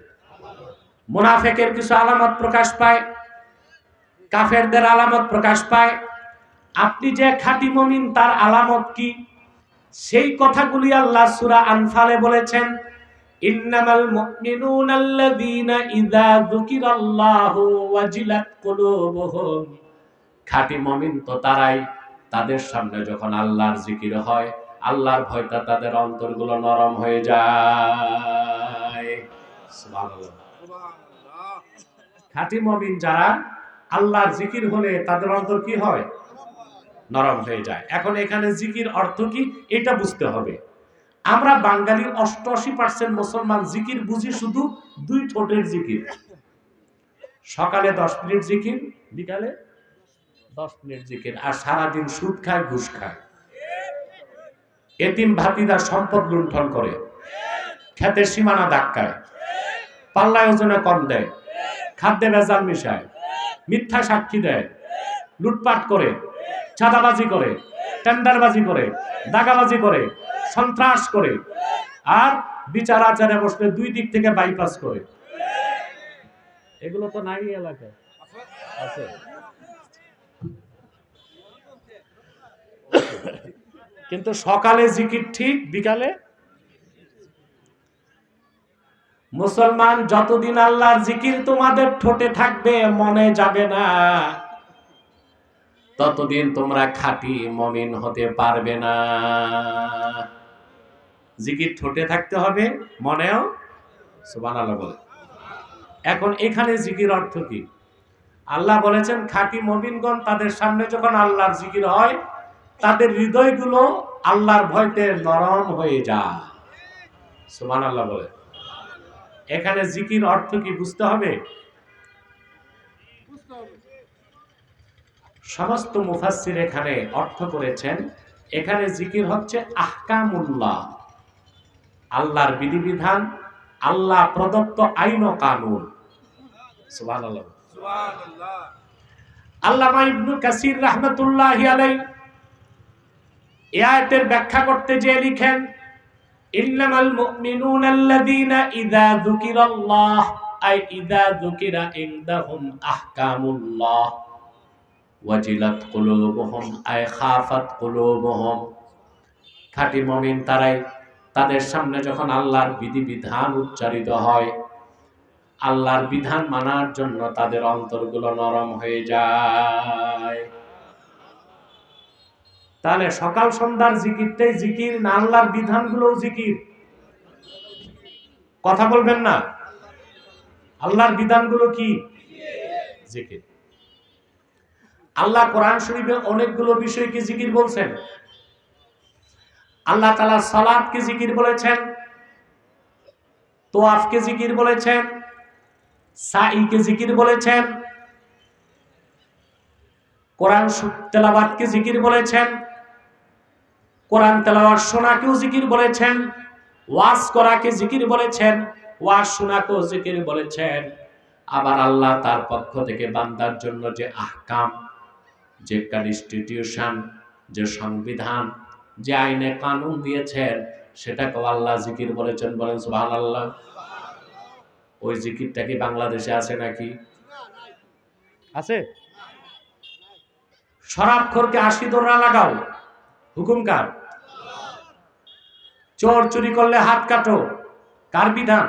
মুনাফিকের কিছু আলামত প্রকাশ পায়, কাফেরদের আলামত প্রকাশ পায়, আপনি যে খাঁটি মুমিন তার আলামত কি? সেই কথাগুলি আল্লাহ সূরা আনফালে বলেছেন, ইন্নামাল মুমিনুনা আল্লাযীনা ইযা যুকিরাল্লাহু ওয়াজিলাত কুলুবুহুম। খাঁটি মুমিন তো তারাই, তাদের সামনে যখন আল্লাহর জিকির হয়, আল্লাহর ভয়টা তাদের অন্তরগুলো নরম হয়ে যায়। সুবহানাল্লাহ। খাঁটি মুমিন যারা, আল্লাহর জিকির হলে তাদের অন্তর কি হয়? নরম হয়ে যায়। এখন এখানে জিকির অর্থ কি এটা বুঝতে হবে। আমরা বাঙালি 88% মুসলমান জিকির বুঝি শুধু 2 ঠোঁটের জিকির। সকালে 10 মিনিট জিকির, বিকালে 10 মিনিট জিকির, আর সারাদিন সুদ খায়, ঘুষ খায়, এতিম ভাতিদার সম্পদ লুণ্ঠন করে, খেতের সীমানা ধাক্কায়, পাল্লায় ওজনে কম দেয়, খাদ্যে ভেজাল মিশায়, মিথ্যা সাক্ষী দেয়, লুটপাট করে, চাঁদাবাজি করে, টেন্ডারবাজি করে, দাগাবাজি করে, সন্ত্রাস করে, আর বিচার আচারে বসলে 2 দিক থেকে বাইপাস করে। এগুলো তো নাই এলাকায়, আছে। কিন্তু সকালে জিকির ঠিক, বিকালে মুসলমান যতদিন আল্লাহর জিকির তোমাদের ঠোঁটে থাকবে, মনে যাবে না, ততদিন তোমরা খাঁটি মুমিন হতে পারবে না। জিকির ঠোঁটে থাকতে হবে, মনেও। সুবহানাল্লাহ বলে। এখন এখানে জিকির অর্থ কি? আল্লাহ বলেছেন খাঁটি মুমিনগণ তাদের সামনে যখন আল্লাহর জিকির হয়, তাদের হৃদয়গুলো আল্লাহর ভয়তে নরম হয়ে যায়। সুবহানাল্লাহ বলে। এখানে জিকির অর্থ কি বুঝতে হবে। সমস্ত মুফাসসির এখানে অর্থ করেছেন, এখানে জিকির হচ্ছে আহকামুল্লাহ, আল্লাহর বিধিবিধান, আল্লাহ প্রদত্ত আইন ও কানুন। সুবহানাল্লাহ। সুবহানাল্লাহ। আল্লামা ইবনে কাসির রাহমাতুল্লাহি আলাইহি এই আয়াতের ব্যাখ্যা করতে গিয়ে লিখেন, ইন্নামাল মুমিনুনা আল্লাযীনা ইযা যুকিরাল্লাহ আই ইযা যুকিরা ইনদাহুম আহকামুল্লাহ ওয়াজিলাত কুলুবুহুম আই খাফাত কুলুবুহুম। খাঁটি মুমিন তারাই, তাদের সামনে যখন আল্লাহর বিধিবিধান উচ্চারিত হয়, আল্লাহর বিধান মানার জন্য তাদের অন্তরগুলো নরম হয়ে যায়। তাহলে সকাল সন্ধ্যার জিকিরটাই জিকির না আল্লাহর বিধানগুলোও জিকির? কথা বলবেন না। আল্লাহর বিধানগুলো কি জিকির? আল্লাহ কোরআন শরীফে অনেকগুলো বিষয়কে জিকির বলছেন। আল্লাহ তাআলা সালাতকে জিকির বলেছেন, তোয়াফকে জিকির বলেছেন, সাইকে জিকির বলেছেন, কোরআন তেলাওয়াতকে জিকির বলেছেন, কোরআন তেলাওয়াত শোনাকেও জিকির বলেছেন, ওয়াজ করাকে জিকির বলেছেন, ওয়াজ শোনাকেও জিকির বলেছেন। আবার আল্লাহ তার পক্ষ থেকে বান্দার জন্য যে আহকাম, যে কনস্টিটিউশন, যে সংবিধান, যে আইনে কানুন দিয়েছেন, সেটাকেও আল্লাহ জিকির বলেছেন। বলেন সুবহানাল্লাহ। ওই জিকিরটা কি বাংলাদেশে আছে নাকি? আছে? শরাবখোরকে 80 দোররা লাগাও, হুকুম কার? চোর চুরি করলে হাত কাটো, কার বিধান?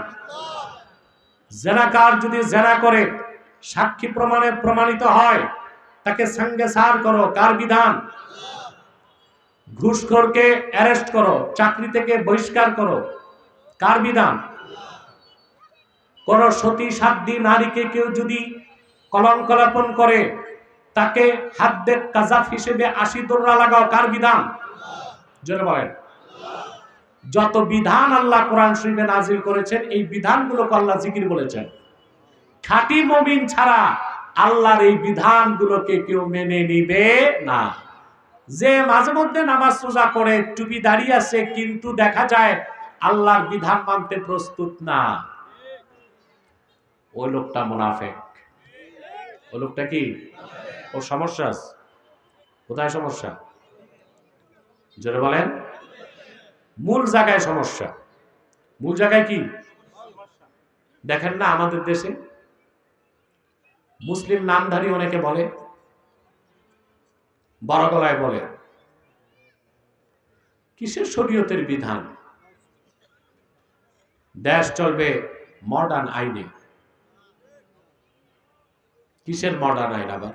জেনাকার যদি জেনা করে সাক্ষী প্রমাণে প্রমাণিত হয়, তাকে সঙ্গে সার করো, কার বিধান? ঘুষখোরকে অ্যারেস্ট করো, চাকরি থেকে বহিষ্কার করো, কার বিধান? কোন সতী সাধ্বী নারীকে কেউ যদি কলঙ্ক লেপন করে, তাকে হাদ্দে কাযাফ হিসেবে 80 দোররা লাগাও, কার বিধান? জোরে বলেন। যত বিধান আল্লাহ কোরআন শরীফে নাজিল করেছেন, এই বিধানগুলোকে আল্লাহ জিকির বলেছেন। খাঁটি মুমিন ছাড়া আল্লাহর এই বিধানগুলোকে কেউ মেনে নিবে না। যে মাঝে মধ্যে নামাজ রোজা করে, টুপি দাঁড়িয়ে আছে, কিন্তু দেখা যায় আল্লাহর বিধান মানতে প্রস্তুত না, ওই লোকটা মুনাফিক। ওই লোকটা কি? ও সমস্যা আছে। কোথায় সমস্যা? জোরে বলেন। মূল জায়গায় সমস্যা। মূল জায়গায় কি? দেখেন না আমাদের দেশে মুসলিম নামধারী অনেকে বলে, বড় গলায় বলে, কিসের শরীয়তের বিধান? দেশ চলবে মডার্ন আইনে। কিসের মডার্ন আইন আবার?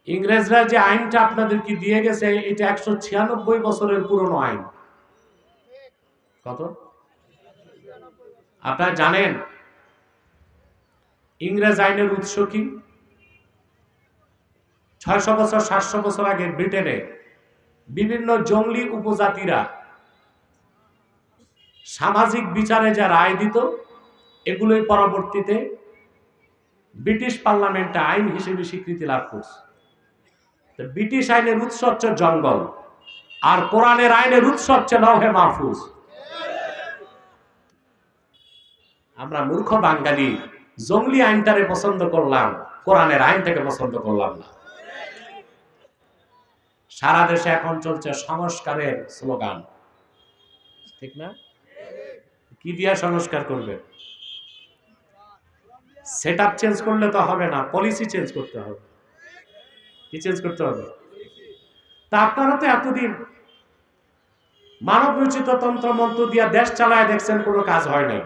ইংরেজরা যে আইনটা আপনাদেরকে দিয়ে গেছে এটা 196 বছরের পুরনো আইন। কত আপনারা জানেন? ইংরেজ আইনের উৎস কি? 600 বছর 700 বছর আগে ব্রিটেনে বিভিন্ন জঙ্গলি উপজাতিরা সামাজিক বিচারে যা রায় দিত, এগুলোই পরবর্তীতে ব্রিটিশ পার্লামেন্টে আইন হিসেবে স্বীকৃতি লাভ করছে। ব্রিটিশ আইনের উৎস হচ্ছে জঙ্গল, আর কোরআনের আইনের উৎস হচ্ছে লৌহে মাহফুজ। আমরা মূর্খ বাঙালি জঙ্গলি আইনটারে পছন্দ করলাম, কোরআনের আইনটাকে পছন্দ করলাম না। সারা দেশে এখন চলছে সংস্কারের স্লোগান, ঠিক না? কি দিয়া সংস্কার করবে? সেট আপ চেঞ্জ করলে তো হবে না, পলিসি চেঞ্জ করতে হবে। কি চেঞ্জ করতে হবে? তা আপনারা তো এতদিন মানব রচিত তন্ত্র মন্ত্র দিয়া দেশ চালায় দেখছেন, কোনো কাজ হয় নাই,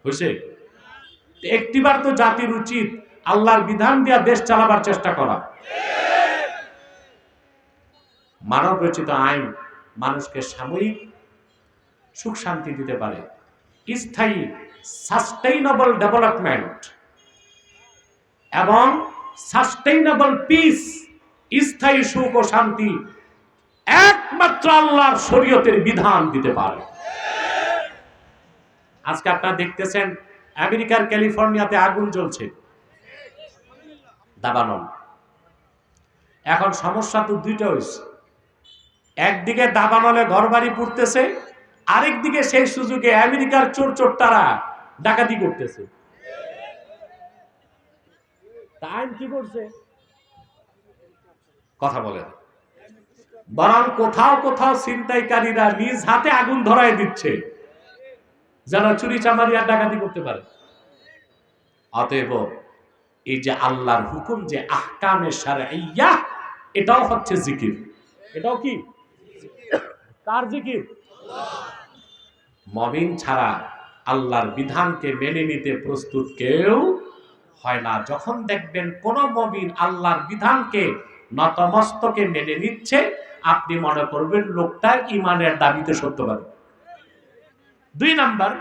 হয়েছে? একটিবার তো জাতির উচিত আল্লাহর বিধান দিয়া দেশ চালাবার চেষ্টা করা। মানব রচিত আইন মানুষকে সাময়িক সুখ শান্তি দিতে পারে, স্থায়ী সাস্টেইনেবল ডেভেলপমেন্ট এবং সাস্টেইনেবল পিস, স্থায়ী সুখ ও শান্তি একমাত্র আল্লাহর শরীয়তের বিধান দিতে পারে। আজকে আপনারা দেখতেছেন আমেরিকার ক্যালিফোর্নিয়াতে আগুন জ্বলছে, দাবানল। এখন সমস্যা তো দুইটা হয়েছে, একদিকে দাবানলে ঘরবাড়ি পুড়তেছে, আরেকদিকে সেই সুযোগে আমেরিকার চোর চোরটারা ডাকাতি করতেছে। আইন কি করছে? কথা বলেন। বরং কোথাও কোথাও ছিনতাইকারীরা নিজ হাতে আগুন ধরায় দিচ্ছে, যেন চুরি চামারি আর ডাকাতি করতে পারে। অতএব এই যে আল্লাহর হুকুম, যে আহকামে শারঈয়া, এটাও হচ্ছে জিকির। এটাও কি? কার জিকির? মুমিন ছাড়া আল্লাহর বিধানকে মেনে নিতে প্রস্তুত কেউ হয় না। যখন দেখবেন কোন মুমিন আল্লাহর বিধানকে নতমস্তকে মেনে নিচ্ছে, আপনি মনে করবেন লোকটা ঈমানের দাবিতে সত্যবাদী। 2 নাম্বার,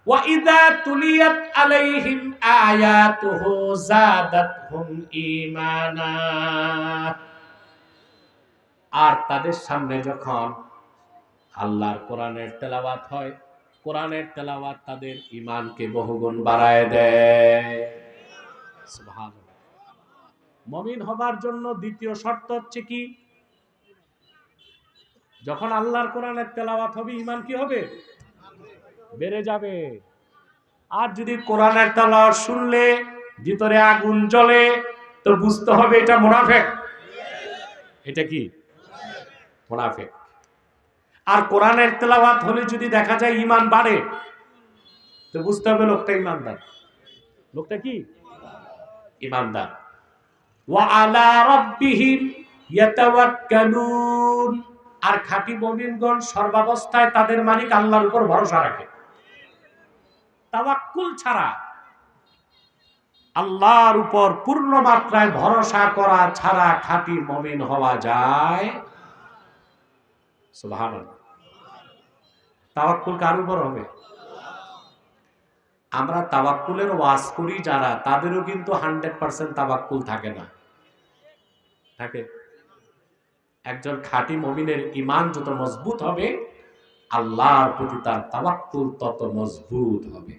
ওয়া ইযা তুলিয়াত আলাইহিম আয়াতুহু যাদাতহুম ঈমানা। আর তাদের সামনে যখন আল্লাহর কোরআনের তেলাওয়াত হয়, কোরআনের তেলাওয়াত তাদের ঈমানকে বহুগুণ বাড়ায় দেয়। সুবহানাল্লাহ। মুমিন হবার জন্য দ্বিতীয় শর্ত হচ্ছে কি? যখন আল্লাহর কোরআনের তেলাওয়াত হবে, ঈমান কি হবে? বেড়ে যাবে। আর যদি কোরআনের তেলাওয়াত শুনলে ভিতরে আগুন জ্বলে, তো বুঝতে হবে এটা মুনাফিক। এটা কি? মুনাফিক। আর কোরআনের তেলাওয়াত হলে যদি দেখা যায় ঈমান বাড়ে, তো বুঝতে হবে লোকটা ঈমানদার। লোকটা কি? ঈমানদার। ওয়া আলা রাব্বিহিম ইয়াতাওয়াক্কালুন। আর খাঁটি মুমিনগণ সর্বাবস্থায় তাদের মালিক আল্লাহর উপর ভরসা রাখে। তাওয়াক্কুল ছাড়া, আল্লাহর উপর পূর্ণ মাত্রায় ভরসা করা ছাড়া খাঁটি মুমিন হওয়া যায়? সুবহানাল্লাহ। তাওয়াক্কুল কার উপর হবে? আমরা তাওয়াক্কুলের ওয়াজ করি যারা, তাদেরও কিন্তু 100% তাওয়াক্কুল থাকে না। থাকে। একজন খাঁটি মুমিনের ঈমান যত মজবুত হবে, আল্লাহর প্রতি তার তাওয়াক্কুল তত মজবুত হবে।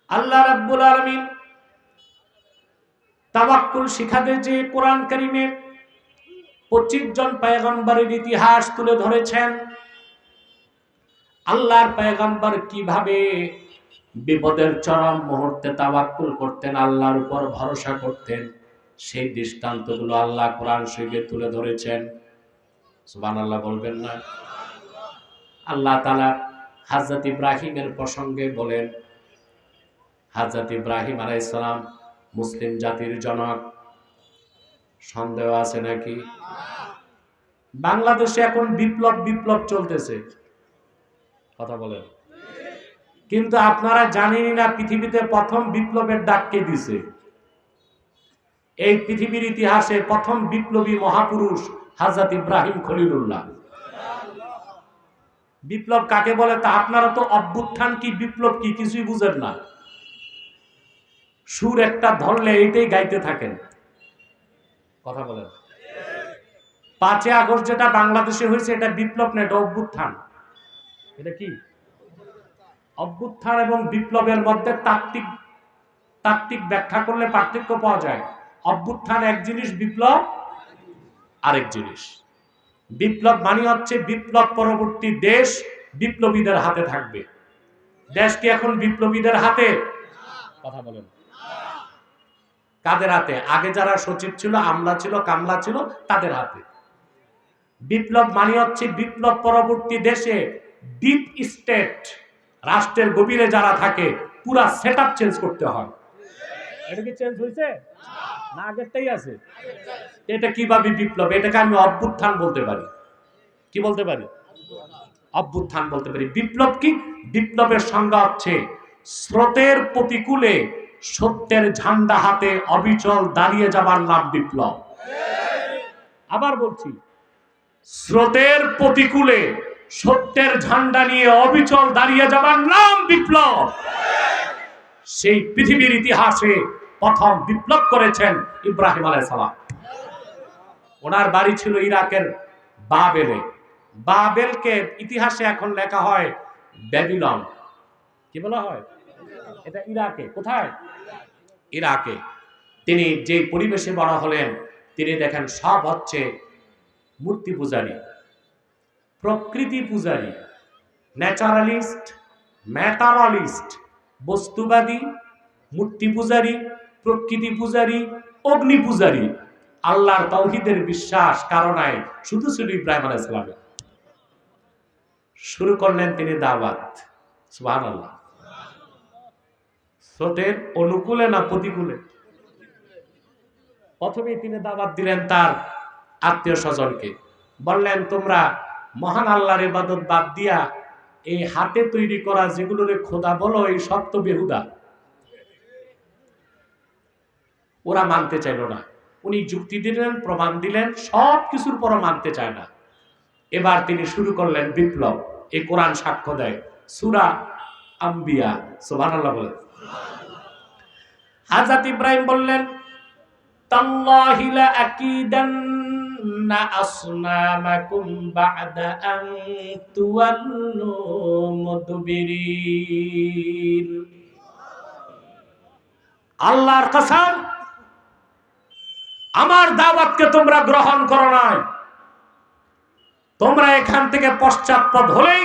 আল্লাহ রাব্বুল আলামিন তাওয়াক্কুল শিখাতে যে কোরআন কারীমে 25 জন পয়গম্বরের ইতিহাস তুলে ধরেছেন। আল্লাহর পয়গম্বর কিভাবে বিপদের চরম মুহূর্তে তাওয়াক্কুল করতেন, আল্লাহর উপর ভরসা করতেন, সেই দৃষ্টান্তগুলো আল্লাহ কোরআন শরীফে তুলে ধরেছেন। সুবহানাল্লাহ বলবেন না? আল্লাহ তাআলা হযরত ইব্রাহিমের প্রসঙ্গে বলেন, হযরত ইব্রাহিম আলাইহিস সালাম মুসলিম জাতির জনক, সন্দেহ আছে নাকি? বাংলাদেশে এখন বিপ্লব বিপ্লব চলতেছে, কথা বলেন। কিন্তু আপনারা জানেনই না পৃথিবীতে প্রথম বিপ্লবের ডাক কে দিছে। এই পৃথিবীর ইতিহাসে প্রথম বিপ্লবী মহাপুরুষ হযরত ইব্রাহিম খলিলুল্লাহ। বিপ্লব কাকে বলে তা আপনারা তো অভ্যুত্থান কি বিপ্লব কি কিছুই বুঝেন না। সুর একটা ধরলে এইটাই গাইতে থাকেন, কথা বলেন। 5 আগস্ট যেটা বাংলাদেশে হয়েছে এটা বিপ্লব না, এটা অভ্যুত্থান। এটা কি? অভ্যুত্থান এবং বিপ্লবের মধ্যে তাত্ত্বিক ব্যাখ্যা করলে পার্থক্য পাওয়া যায়। অভ্যুত্থান এক জিনিস, বিপ্লব আরেক জিনিস। বিপ্লব মানে হচ্ছে বিপ্লব পরবর্তী দেশ বিপ্লবীদের হাতে থাকবে। দেশ কি এখন বিপ্লবীদের হাতে? কথা বলেন। কাদের হাতে? আগে যারা সচিব ছিল, আমলা ছিল, কামলা ছিল, তাদের হাতে। বিপ্লব মানে হচ্ছে বিপ্লব পরবর্তী দেশে ডিপ স্টেট, রাষ্ট্রের গভীরে যারা থাকে পুরা সেটআপ চেঞ্জ করতে হয়। এটা কি চেঞ্জ হয়েছে না আগেরটাই আছে? এটা কিভাবে বিপ্লব? এটাকে আমি অভ্যুত্থান বলতে পারি। কি বলতে পারি? অভ্যুত্থান বলতে পারি। বিপ্লব কি? বিপ্লবের সংজ্ঞা হচ্ছে স্রোতের প্রতিকূলে সত্যের ঝান্ডা হাতে অবিচল দাঁড়িয়ে যাবার নাম বিপ্লব। আবার বলছি, স্রোতের প্রতিকূলে সত্যের ঝান্ডা নিয়ে অবিচল দাঁড়িয়ে যাবার নাম বিপ্লব। সেই পৃথিবীর ইতিহাসে প্রথম বিপ্লব করেছেন ইব্রাহিম আলাইহিস সালাম। ওনার বাড়ি ছিল ইরাকের বাবেলে। বাবেলকে ইতিহাসে এখন লেখা হয় ব্যাবিলন। কি বলা হয়? এটা ইরাকে। কোথায়? ইরাকে। তিনি যে পরিবেশে বড় হলেন, তিনি দেখেন সব হচ্ছে মূর্তি পূজারী, প্রকৃতি পূজারী, ন্যাচারালিস্ট, ম্যাটারালিস্ট, বস্তুবাদী, মূর্তি পূজারী, প্রকৃতি পূজারী, অগ্নি পূজারী। আল্লাহর তাওহীদের বিশ্বাস কারো নাই, শুধু ইব্রাহিম আলাইহিস সালামের। শুরু করলেন তিনি দাওয়াত। সুবহানাল্লাহ। স্রোতের অনুকূলে না প্রতিকূলে? প্রথমেই তিনি দাওয়াত দিলেন তার আত্মীয় স্বজনকে। বললেন, তোমরা মহান আল্লাহর ইবাদত বাদ দিয়া এই হাতে তৈরি করা যেগুলোরে খোদা বলো, এই সব তো বেহুদা। ওরা মানতে চাইল না। উনি যুক্তি দিলেন, প্রমাণ দিলেন, সব কিছুর পর মানতে চায় না। এবার তিনি শুরু করলেন বিপ্লব। এই কোরআন সাক্ষ্য দেয়, সূরা আম্বিয়া। সুবহানাল্লাহ বলেন। হযরত ইব্রাহিম বললেন, তাল্লাহি লা আকিদান্না আসনামাকুম বা'দা আন তুওয়াল্লু মুদবিরিন। আল্লাহর কসম, আমার দাওয়াতকে তোমরা গ্রহণ করো নাই। তোমরা এখান থেকে পশ্চাৎপদ হলেই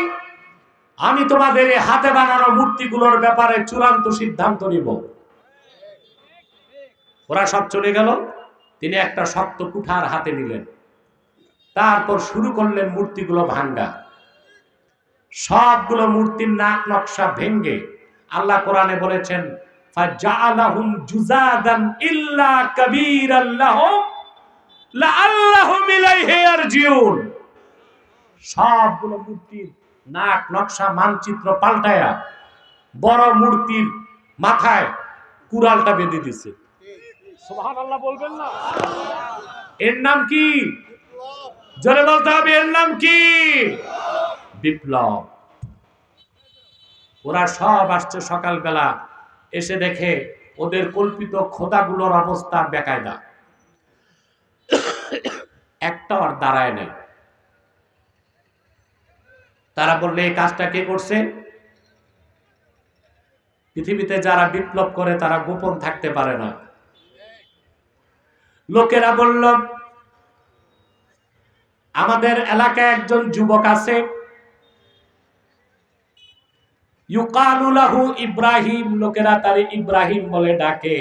আমি তোমাদের এই হাতে বানানো মূর্তিগুলোর ব্যাপারে চূড়ান্ত সিদ্ধান্ত নিব। ওরা সব চলে গেল। তিনি একটা শক্ত কুঠার হাতে নিলেন, তারপর শুরু করলেন মূর্তিগুলো ভাঙ্গা। সবগুলো মূর্তির নাক নকশা ভেঙ্গে আল্লাহ কোরআনে বলেছেন, ফাজআলাহুম জুজাদান ইল্লা কাবীরাল লাহুম লাআল্লাহুম ইলাইহি ইয়ারজিউন। সবগুলো মূর্তির নাক নকশা মানচিত্র পাল্টায়া বড় মূর্তির মাথায় কুড়ালটা বেঁধে দিছে। সুবহানাল্লাহ বলবেন না? এর নাম কি? জোরে বলতে হবে, এর নাম কি? বিপ্লব। ওরা সব আসছে সকালবেলা, এসে দেখে ওদের কল্পিত খোদাগুলোর অবস্থা বেকায়দা, একটাও আর দাঁড়ায় নাই। তারা বললে, এই কাজটা কে করছে? পৃথিবীতে যারা বিপ্লব করে তারা গোপন থাকতে পারে না। লোকেরা বলল, আমাদের এলাকায় একজন যুবক আছে, ইউকালু লাহু ইব্রাহিম, লোকেরা তারে ইব্রাহিম বলে ডাকে।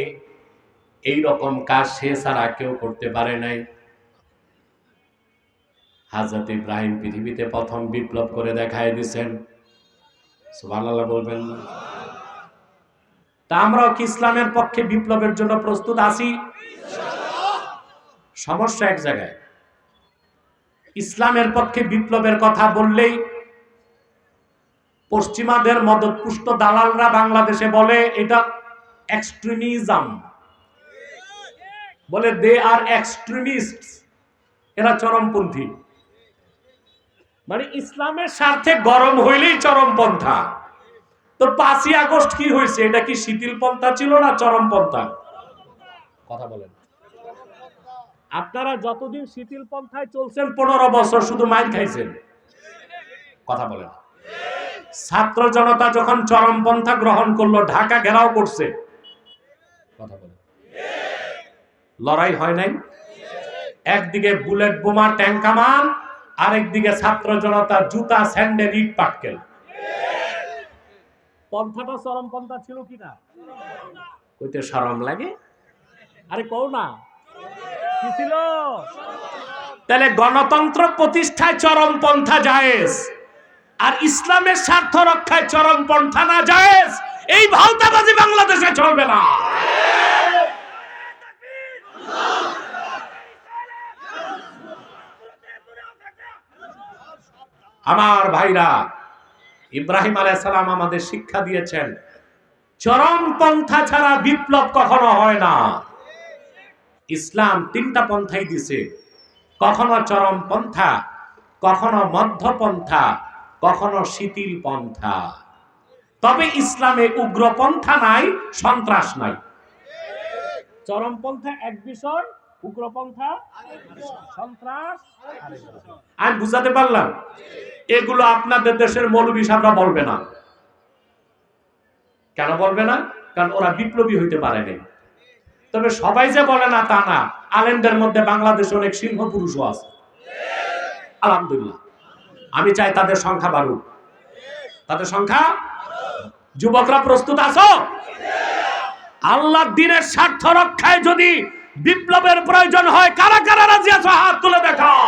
এই রকম কাজ সে ছাড়া কেউ করতে পারে নাই। হযরত ইব্রাহিম পৃথিবীতে প্রথম বিপ্লব করে দেখায় দিয়েছেন। সুবহানাল্লাহ বলবেন না? তা আমরাও কি ইসলামের পক্ষে বিপ্লবের জন্য প্রস্তুত আছি? সমস্যা এক জায়গায়। ইসলামের পক্ষে বিপ্লবের কথা বললেই পশ্চিমাদের মদতপুষ্ট দালালরা বাংলাদেশে বলে এটা এক্সট্রিমিজম, বলে দে আর এক্সট্রিমিস্ট, এরা চরমপন্থী। মানে ইসলামের স্বার্থে গরম হইলেই চরমপন্থা। তো 5ই আগস্ট কি হয়েছে? এটা কি শিথিল পন্থা ছিল না চরমপন্থা? কথা বলেন। আপনারা যতদিন শিথিল পন্থায় চলছেন 15 বছর শুধু মাইর খাইছেন। কথা বলেন। ছাত্র জনতা যখন চরমপন্থা গ্রহণ করলো, ঢাকা ঘেরাও করছে, কথা বলেন, লড়াই হয় নাই? একদিকে বুলেট বোমা ট্যাঙ্ক কামান, আরেকদিকে ছাত্র জনতা জুতা স্যান্ডেল ইট পাটকেল। পন্থাটা চরমপন্থা ছিল কিনা? কইতে শরম লাগে? আরে কও না, কি ছিল? তাহলে গণতন্ত্র প্রতিষ্ঠায় চরমপন্থা জায়েজ, আর ইসলামের স্বার্থ রক্ষায় চরমপন্থা না জায়েজ। এই ভাওতাবাজি বাংলাদেশে চলবে না। আমার ভাইরা, ইব্রাহিম আলাইহিস সালাম আমাদের শিক্ষা দিয়েছেন, চরমপন্থা ছাড়া বিপ্লব কখনো হয় না। ইসলাম 3টা পন্থাই দিছে, কখনো চরমপন্থা, কখনো মধ্যপন্থা, কখনো শিথিল পন্থা। তবে ইসলামে উগ্রপন্থা নাই, সন্ত্রাস নাই। চরমপন্থা এক বিষয়, উগ্রপন্থা সন্ত্রাস আরেক বিষয়। আমি বুঝাতে পারলাম? এগুলো আপনাদের দেশের মৌলবী সাহেবরা বলবে না। কেন বলবে না? কারণ ওরা বিপ্লবী হইতে পারে নাই। তবে সবাই যে বলে না তা না, আলেমদের মধ্যে বাংলাদেশে অনেক সিংহ পুরুষও আছে, আলহামদুলিল্লাহ। আমি চাই তাদের সংখ্যা বাড়ুক, তাদের সংখ্যা। যুবকরা প্রস্তুত আছো? আল্লাহর দ্বীনের স্বার্থ রক্ষায় যদি বিপ্লবের প্রয়োজন হয়, কারা কারা রাজি আছো হাত তুলে দেখাও।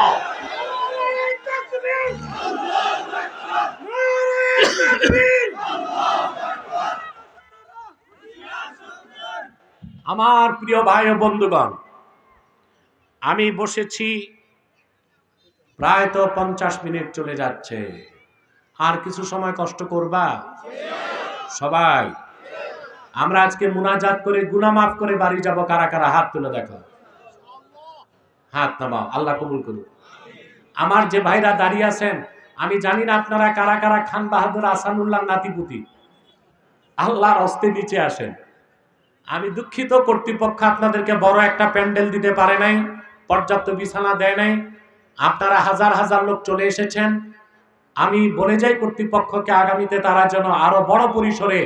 আমার প্রিয় ভাই ও বন্ধুগণ, আমি বসেছি, প্রায় তো 50 মিনিট চলে যাচ্ছে। আর কিছু সময় কষ্ট করবা সবাই? আমরা আজকে মুনাজাত করে গুনাহ মাফ করে বাড়ি যাব। কারা কারা হাত তুলে দেখো, হাত নামাও, আল্লাহ কবুল করুন। আমার যে ভাইরা দাঁড়িয়ে আছেন, আমি জানি না আপনারা কারা কারা খান বাহাদুর আহসানুল্লাহ নাতিপুতি। আল্লাহর হস্তে নিচে আসেন। আমি দুঃখিত, কর্তৃপক্ষ আপনাদেরকে বড় একটা প্যান্ডেল দিতে পারে নাই, পর্যাপ্ত বিছানা দেয় নাই। আপনারা হাজার হাজার লোক চলে এসেছেন। আমি বলে যাই কর্তৃপক্ষকে, আগামীতে তারা যেন আরো বড় পরিসরে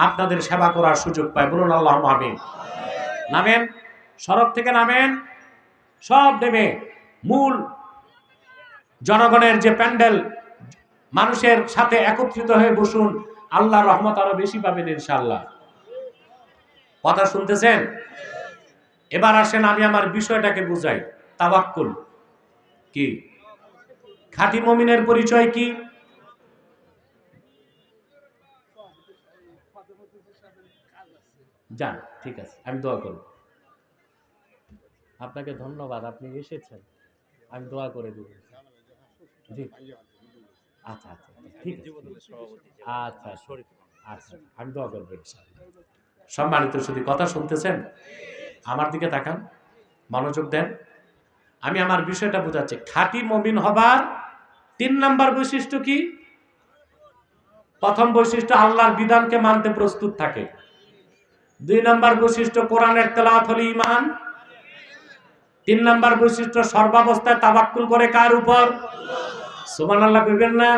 আপনাদের সেবা করার সুযোগ পায়। বলুন আল্লাহুম্মা আমিন। নামেন, সড়ক থেকে নামেন, সব নেমে মূল জনগণের যে প্যান্ডেল, মানুষের সাথে একত্রিত হয়ে বসুন। আল্লাহর রহমত আরো বেশি পাবেন ইনশাআল্লাহ। কথা শুনতেছেন? এবার আসেন আমি আমার বিষয়টাকে বুঝাই। তাওয়াক্কুল কি? খাঁটি মুমিনের পরিচয় কি? যান, ঠিক আছে, আমি দোয়া করব। আপনাকে ধন্যবাদ, আপনি এসেছেন, আমি দোয়া করে দেব। জি, আচ্ছা আচ্ছা, ঠিক আছে, আচ্ছা আচ্ছা, আমি দোয়া করবো ইনশাআল্লাহ। সম্মানিত শুধু কথা শুনতেছেন? আমার দিকে তাকান, মনোযোগ দেন। আমি আমার বিষয়টা বোঝাচ্ছি। খাঁটি মুমিন হবার 3 নাম্বার বৈশিষ্ট্য কি? প্রথম বৈশিষ্ট্য, আল্লাহর বিধানকে মানতে প্রস্তুত থাকে। 2 নাম্বার বৈশিষ্ট্য, কোরআনের তেলাওয়াত হলে ঈমান। 3 নাম্বার বৈশিষ্ট্য, সর্বাবস্থায় তাওয়াক্কুল করে কার উপর? সুবহানাল্লাহ কইবেন না?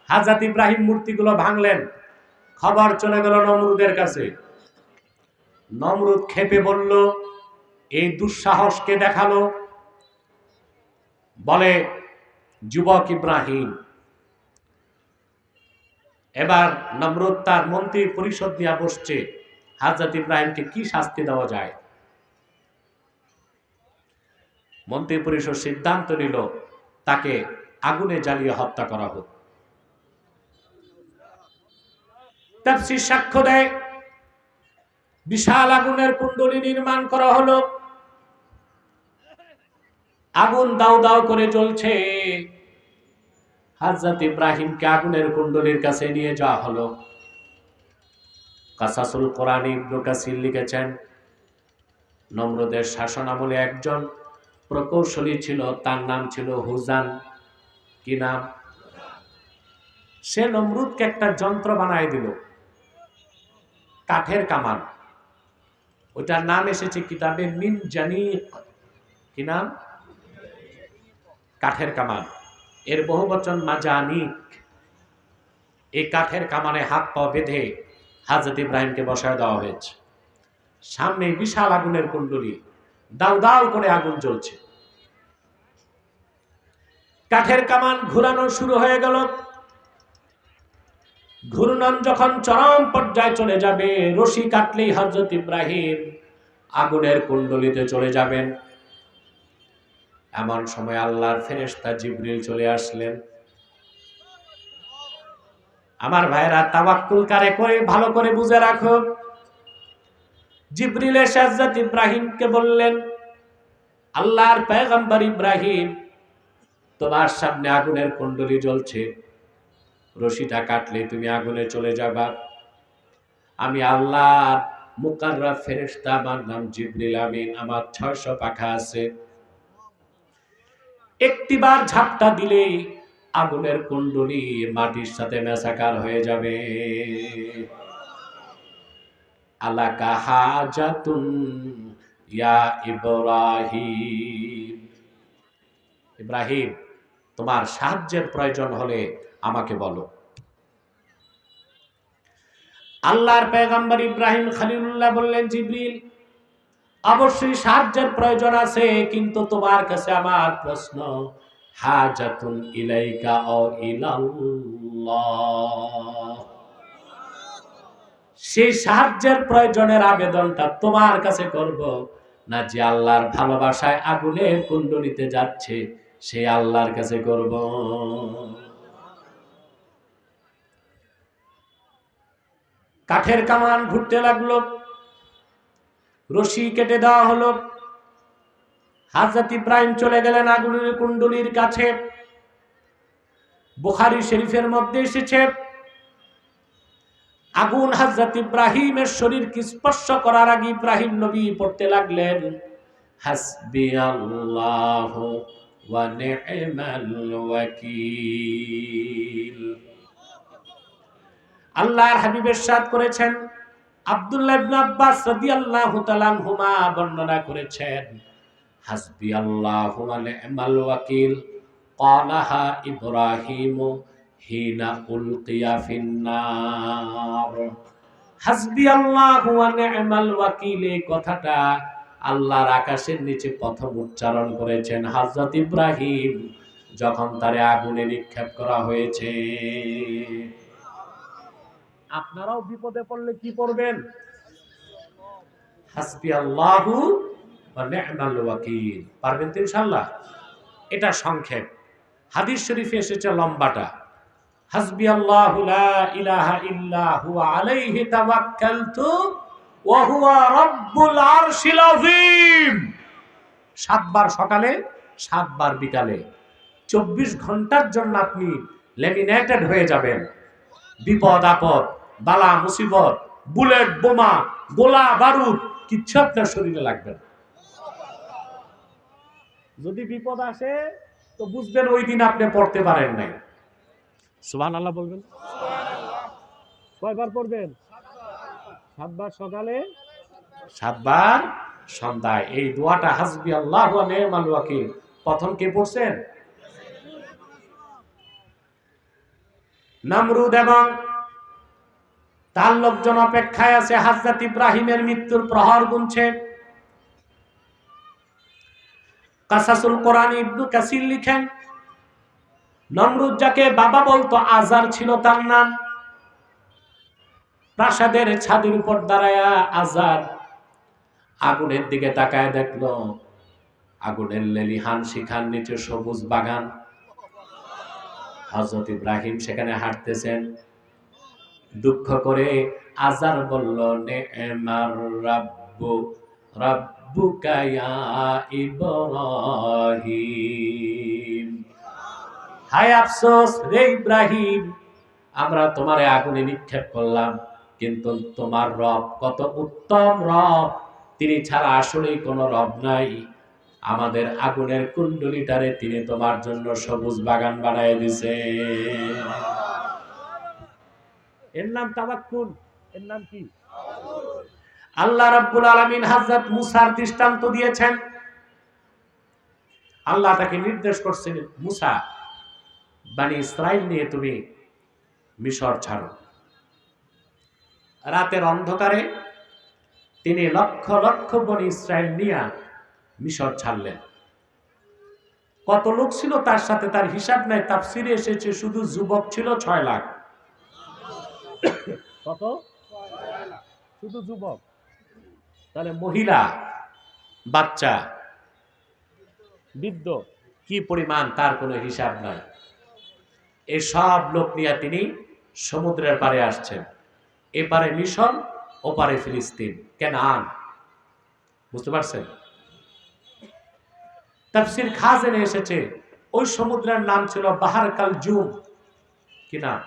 হযরত ইব্রাহিম মূর্তিগুলো ভাঙলেন, খবর চলে গেল নমরুদের কাছে। নমরুদ ক্ষেপে বলল, এই দুঃসাহসকে দেখালো, বলে যুবক ইব্রাহিম। এবার নমরুদ তার মন্ত্রী পরিষদ নিয়ে বসছে, হযরত ইব্রাহিমকে কি শাস্তি দেওয়া যায়। মন্ত্রী পরিষদ সিদ্ধান্ত নিল, তাকে আগুনে জ্বালিয়ে হত্যা করা হোক। তাফসীর সাক্ষ্য দেয়, বিশাল আগুনের কুণ্ডলী নির্মাণ করা হলো। আগুন দাউ দাউ করে জ্বলছে। হযরত ইব্রাহিমকে আগুনের কুণ্ডলীর কাছে নিয়ে যাওয়া হলো। কাসাসুল কোরআন ইবনে কাসির লিখেছেন, নমরুদের শাসনামলে একজন প্রকৌশলী ছিল, তার নাম ছিল হুজান। কি নাম? সে নমরুদকে একটা যন্ত্র বানায় দিল, কাঠের কামান। ওটার নাম এসেছে কিতাবে মিন জানিক। কি নাম? কাঠের কামান। এর বহুবচন মাজানিক। এই কাঠের কামানে হাত পা বেঁধে হযরত ইব্রাহিমকে বসায় দেওয়া হয়েছে। সামনে বিশাল আগুনের কুণ্ডলী, দাউ দাউ করে আগুন জ্বলছে। কাঠের কামান ঘুরানো শুরু হয়ে গেল। ঘূর্ণন যখন চরম পর্যায়ে চলে যাবে, রশি কাটলেই হযরত ইব্রাহিম আগুনের কুণ্ডলীতে চলে যাবেন। এমন সময় আল্লাহর ফেরেশতা জিবরিল চলে আসলেন। আমার ভাইরা, তাওয়াক্কুল কারে করে ভালো করে বুঝে রাখো। জিবরিল এসে হযরত ইব্রাহিমকে বললেন, আল্লাহর পয়গম্বর ইব্রাহিম, তোমার সামনে আগুনের কুণ্ডলী জ্বলছে, রশিটা কাটলে তুমি আগুনে চলে যাবা। আমি আল্লাহর মুকাররব ফেরেশতা, আমার নাম জিবরিল আমিন, আমার 600 পাখা আছে। একটিবার ঝাপটা দিলেই আগুনের কুণ্ডলী মাটির সাথে মেশাকার হয়ে যাবে। আলাকা হাজাতুন ইয়া ইব্রাহিম, ইব্রাহিম তোমার সাহায্যের প্রয়োজন হলে আমাকে বলো। আল্লাহর পয়গম্বর ইব্রাহিম খলিলুল্লাহ বললেন, জিবরিল অবশ্যই সাহায্যের প্রয়োজন আছে, কিন্তু তোমার কাছে আমার প্রশ্ন, হাজাতুন ইলাইকা ও ইলাল্লাহ, সেই সাহায্যের প্রয়োজনের আবেদনটা তোমার কাছে করব, না যে আল্লাহর ভালোবাসায় আগুনের কুণ্ডলীতে যাচ্ছে সেই আল্লাহর কাছে করব? কাঠের কামান ঘুরতে লাগলো, রশি কেটে দেওয়া হলো। হযরত ইব্রাহিম চলে গেলেন আগুনের কুণ্ডলীর কাছে। বুখারী শরীফের মধ্যে এসেছে, আগুন হযরত ইব্রাহিমের শরীরকে স্পর্শ করার আগে ইব্রাহিম নবী পড়তে লাগলেন, হাসবিয়াল্লাহু ওয়া নি'মাল ওয়াকিল। আল্লাহর হাবিব ইরশাদ করেছেন, আব্দুল্লাহ ইবনে আব্বাস রাদিয়াল্লাহু তাআলা আনহুমা বর্ণনা করেছেন, হাসবিয়াল্লাহু ওয়া নি'মাল ওয়াকিল ক্বালাহা ইব্রাহিম হিনা উলকিয়া ফিন্নার। হাসবিয়াল্লাহু ওয়া নি'মাল ওয়াকিল, এই কথাটা আল্লাহর আকাশের নিচে প্রথম উচ্চারণ করেছেন হযরত ইব্রাহিম যখন তারে আগুনে নিক্ষেপ করা হয়েছে। আপনারাও বিপদে পড়লে কি করবেন? হাসবিয়াল্লাহু ওয়া নি'মাল ওয়াকিল। পারবেন তো ইনশাআল্লাহ? এটা সংক্ষেপ। হাদিস শরীফে এসেছে লম্বাটা, হাসবিয়াল্লাহু লা ইলাহা ইল্লা হুয়া আলাইহি তাওয়াক্কালতু ওয়া হুয়া রাব্বুল আরশিল আযীম। 7 বার সকালে, 7 বার বিকালে, 24 ঘন্টার জন্য আপনি ল্যামিনেটেড হয়ে যাবেন। বিপদ আপদ, বালা মুসিবত, বুলেট বোমা, গোলা বারুদ কিচ্ছু আপনার শরীরে লাগবে না। যদি বিপদ আসে তো বুঝবেন ওই দিন আপনি পড়তে পারেন নাই। সুবহানাল্লাহ বলবেন। কয়বার পড়বেন? 7 বার সকালে, 7 বার সন্ধ্যায়। এই দোয়াটা হাসবিয়াল্লাহু ওয়া নি'মাল ওয়াকিল প্রথম কে পড়ছেন? নমরুদ এবং তার লোকজন অপেক্ষায় আছে, হযরত ইব্রাহিমের মৃত্যুর প্রহর গুনছে। কাসাসুল কোরআন ইবনে কাসির লিখেন, নমরুদ যাকে বাবা বলতো, আজার ছিল তার নাম। প্রাসাদের ছাদের উপর দাঁড়ায়া আজার আগুনের দিকে তাকায় দেখলো আগুনের লেলিহান শিখার নিচে সবুজ বাগান। হযরত ইব্রাহিম সেখানে হাঁটতেছেন। দুঃখ করে আজার বলল, নে'মার রাব্বু রাব্বুকা ইয়া ইব্রাহিম। হায় আফসোস রে ইব্রাহিম, আমরা তোমারে আগুনে নিক্ষেপ করলাম, কিন্তু তোমার রব কত উত্তম রব, তিনি ছাড়া আসলেই কোনো রব নাই। আমাদের আগুনের কুণ্ডলিটারে তিনি তোমার জন্য সবুজ বাগান বানায় দিছে। এর নাম তাওয়াক্কুল। এর নাম কি? আল্লাহ রাব্বুল আলামিন হযরত মুসার দৃষ্টান্ত দিয়েছেন। আল্লাহ তাকে নির্দেশ করছেন, মুসা, বনি ইসরাইল নিয়ে তুমি মিশর ছাড়ো। রাতের অন্ধকারে তিনি লক্ষ লক্ষ বনি ইসরাইল নিয়ে মিশর ছাড়লেন। কত লোক ছিল তার সাথে তার হিসাব নাই, তাফসিরে এসেছে শুধু যুবক ছিল 6 লাখ। কত? শুধু যুবক। তাহলে মহিলা, বাচ্চা, বৃদ্ধ কি পরিমাণ তার কোনো হিসাব নাই। এই সব লোক নিয়ে তিনি সমুদ্রের পাড়ে আসছেন। এপারে মিশর, ওপারে ফিলিস্তিন, কেনান। বুঝতে পারছেন? তাফসীর খাজেনে এসেছে ওই সমুদ্রের নাম ছিল বাহার কালজুম। কি নাম?